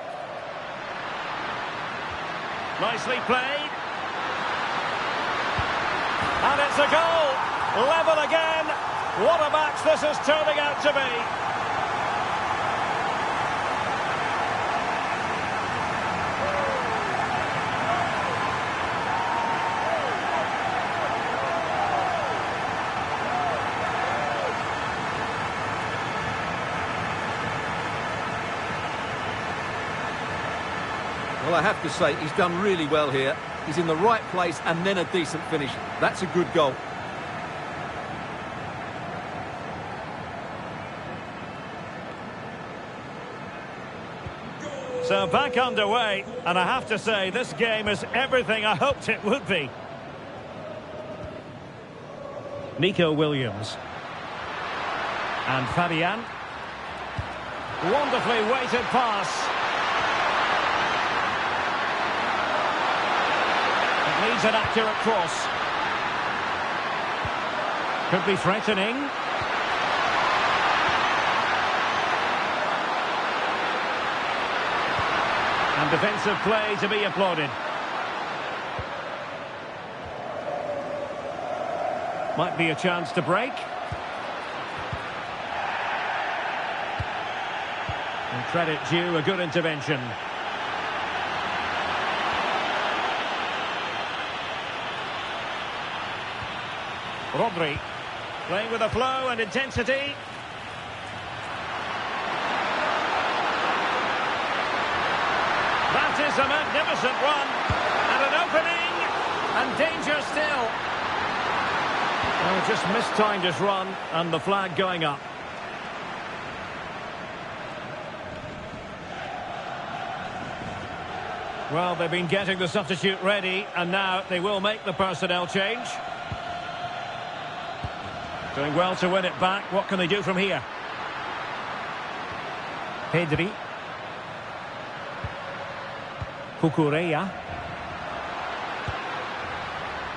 Nicely played. And it's a goal. Level again. What a match this is turning out to be. Well, I have to say, he's done really well here. He's in the right place and then a decent finish. That's a good goal. So back underway, and I have to say, this game is everything I hoped it would be. Nico Williams. And Fabian. Wonderfully weighted pass. It needs an accurate cross. Could be threatening. And defensive play to be applauded. Might be a chance to break. And credit due, a good intervention. Rodri, playing with a flow and intensity. That is a magnificent run. And an opening. And danger still. Oh, just mistimed his run, and the flag going up. Well, they've been getting the substitute ready, and now they will make the personnel change. Doing well to win it back. What can they do from here? Pedri. Cucurella.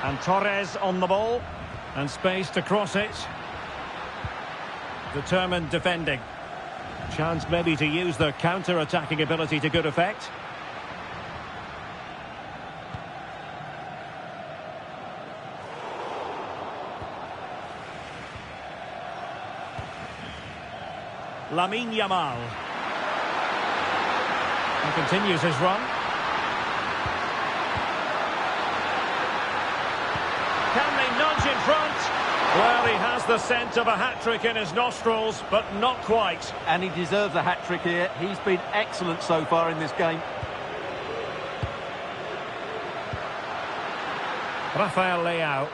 And Torres on the ball. And space to cross it. Determined defending. Chance maybe to use their counter-attacking ability to good effect. Lamine Yamal. He continues his run. Can they nudge in front? Well, he has the scent of a hat-trick in his nostrils, but not quite. And he deserves a hat-trick here. He's been excellent so far in this game. Rafael Leao.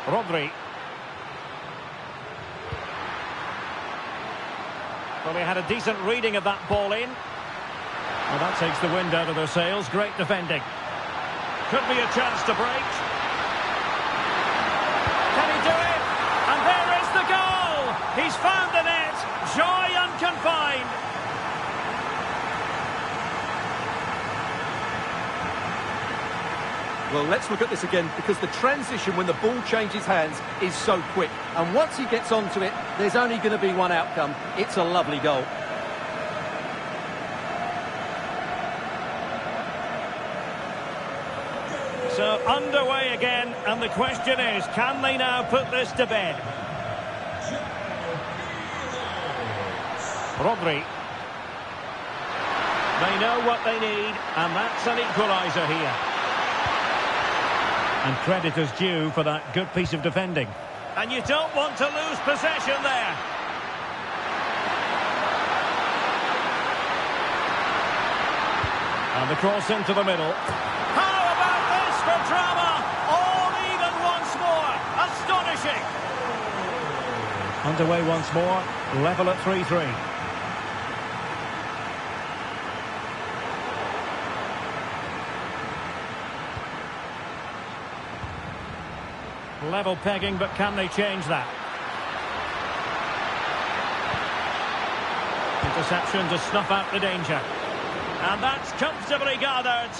Rodri. Well, he had a decent reading of that ball in. Well, that takes the wind out of their sails. Great defending. Could be a chance to break. Can he do it? And there is the goal! He's found the net. Joy unconfined. Well, let's look at this again, because the transition when the ball changes hands is so quick. And once he gets onto it, there's only going to be one outcome. It's a lovely goal. So underway again, and the question is, can they now put this to bed? Rodri. They know what they need, and that's an equaliser here. And credit is due for that good piece of defending. And you don't want to lose possession there. And the cross into the middle. How about this for drama? All even once more. Astonishing. Underway once more. Level at 3-3. Level pegging, but can they change that? Interception to snuff out the danger. And that's comfortably gathered.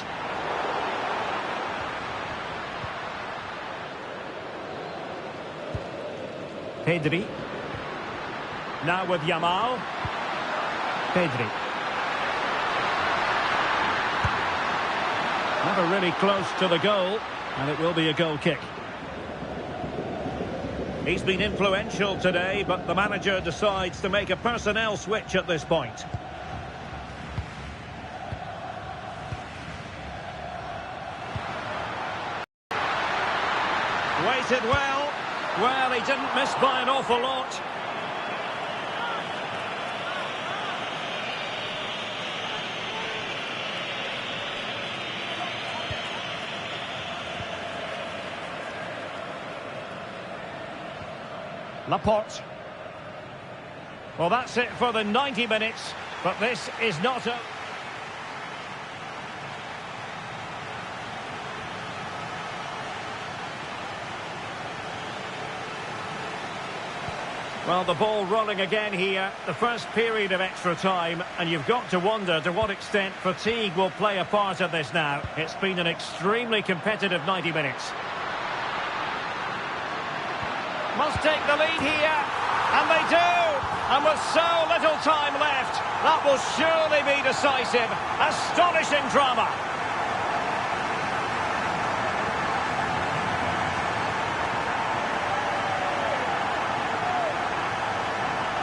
Pedri. Now with Yamal. Pedri. Never really close to the goal, and it will be a goal kick. He's been influential today, but the manager decides to make a personnel switch at this point. Waited well, Well, he didn't miss by an awful lot. Laporte. Well, that's it for the 90 minutes, but this is not a... Well, the ball rolling again here, the first period of extra time, and you've got to wonder to what extent fatigue will play a part of this now. It's been an extremely competitive 90 minutes. Must take the lead here, and they do! And with so little time left, that will surely be decisive. Astonishing drama.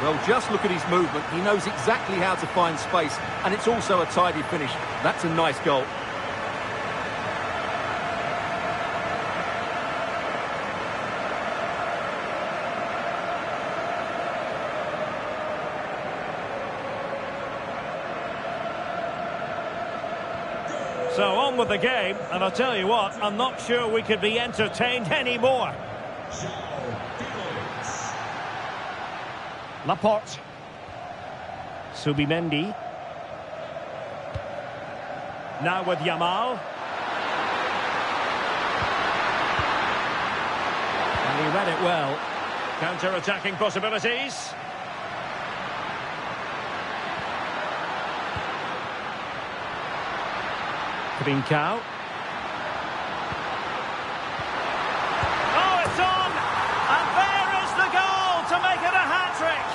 Well, just look at his movement. He knows exactly how to find space, and it's also a tidy finish. That's a nice goal. So on with the game, and I'll tell you what, I'm not sure we could be entertained anymore. Laporte. Subimendi. Now with Yamal. And he read it well. Counter-attacking possibilities. Trincao. Oh, it's on! And there is the goal to make it a hat-trick.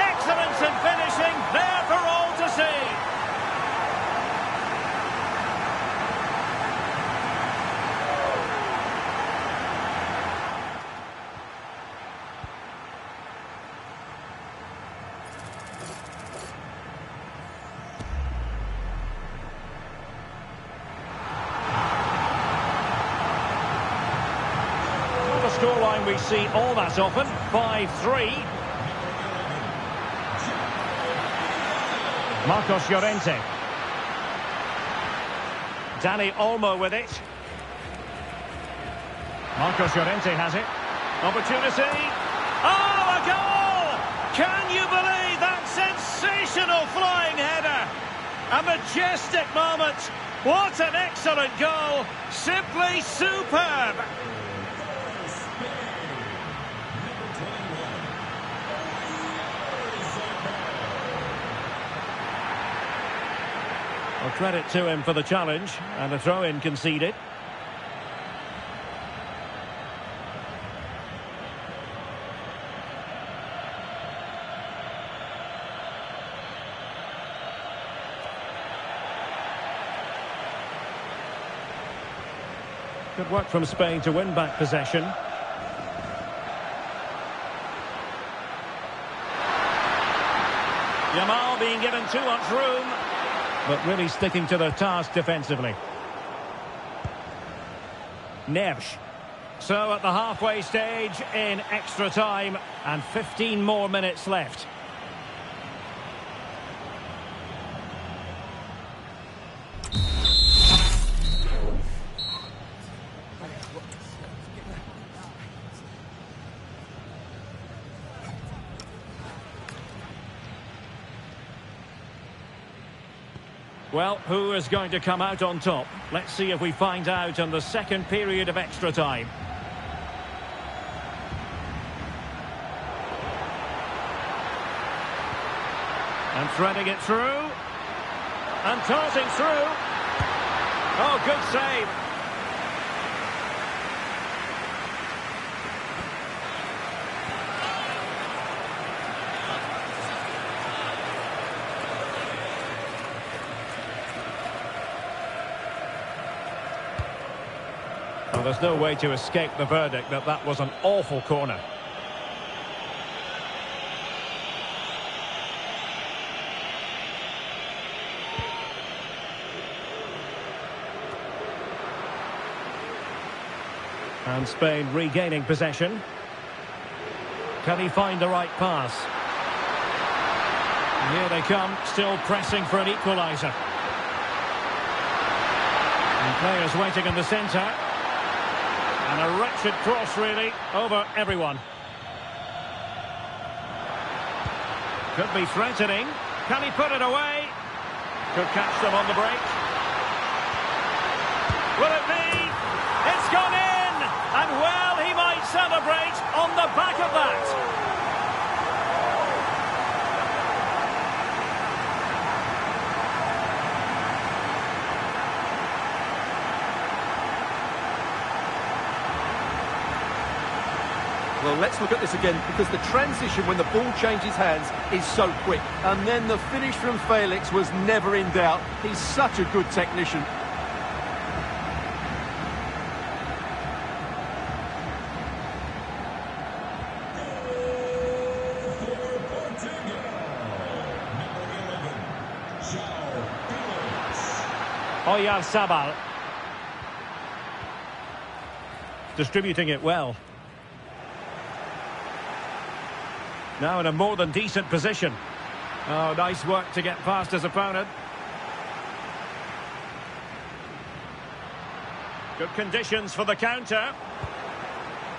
Excellence in finishing, there for all to see. Scoreline we see all that often, 5-3. Marcos Llorente. Dani Olmo with it. Marcos Llorente has it. Opportunity. Oh, a goal! Can you believe that sensational flying header? A majestic moment. What an excellent goal. Simply superb. Well, credit to him for the challenge, and a throw-in conceded. Good work from Spain to win back possession. Yamal being given too much room, but really sticking to their task defensively. Neves. So at the halfway stage in extra time, and 15 more minutes left. Well, who is going to come out on top? Let's see if we find out in the second period of extra time. And threading it through. And tossing through. Oh, good save. Well, there's no way to escape the verdict that that was an awful corner. And Spain regaining possession. Can he find the right pass? Here they come, still pressing for an equaliser. And players waiting in the centre. And a wretched cross, really, over everyone. Could be threatening. Can he put it away? Could catch them on the break. Will it be? It's gone in! And well, he might celebrate on the back of that. Well, let's look at this again, because the transition when the ball changes hands is so quick. And then the finish from Felix was never in doubt. He's such a good technician. Oyarzabal. Distributing it well. Now in a more than decent position. Oh, nice work to get past his opponent. Good conditions for the counter.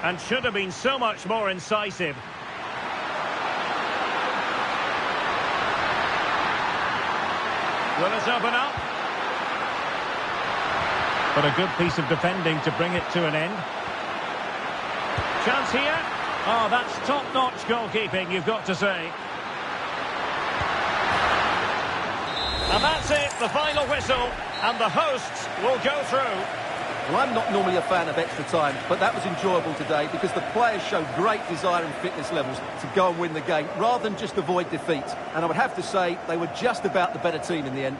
And should have been so much more incisive. Will it open up? But a good piece of defending to bring it to an end. Chance here. Oh, that's top-notch goalkeeping, you've got to say. And that's it, the final whistle, and the hosts will go through. Well, I'm not normally a fan of extra time, but that was enjoyable today because the players showed great desire and fitness levels to go and win the game, rather than just avoid defeat. And I would have to say they were just about the better team in the end.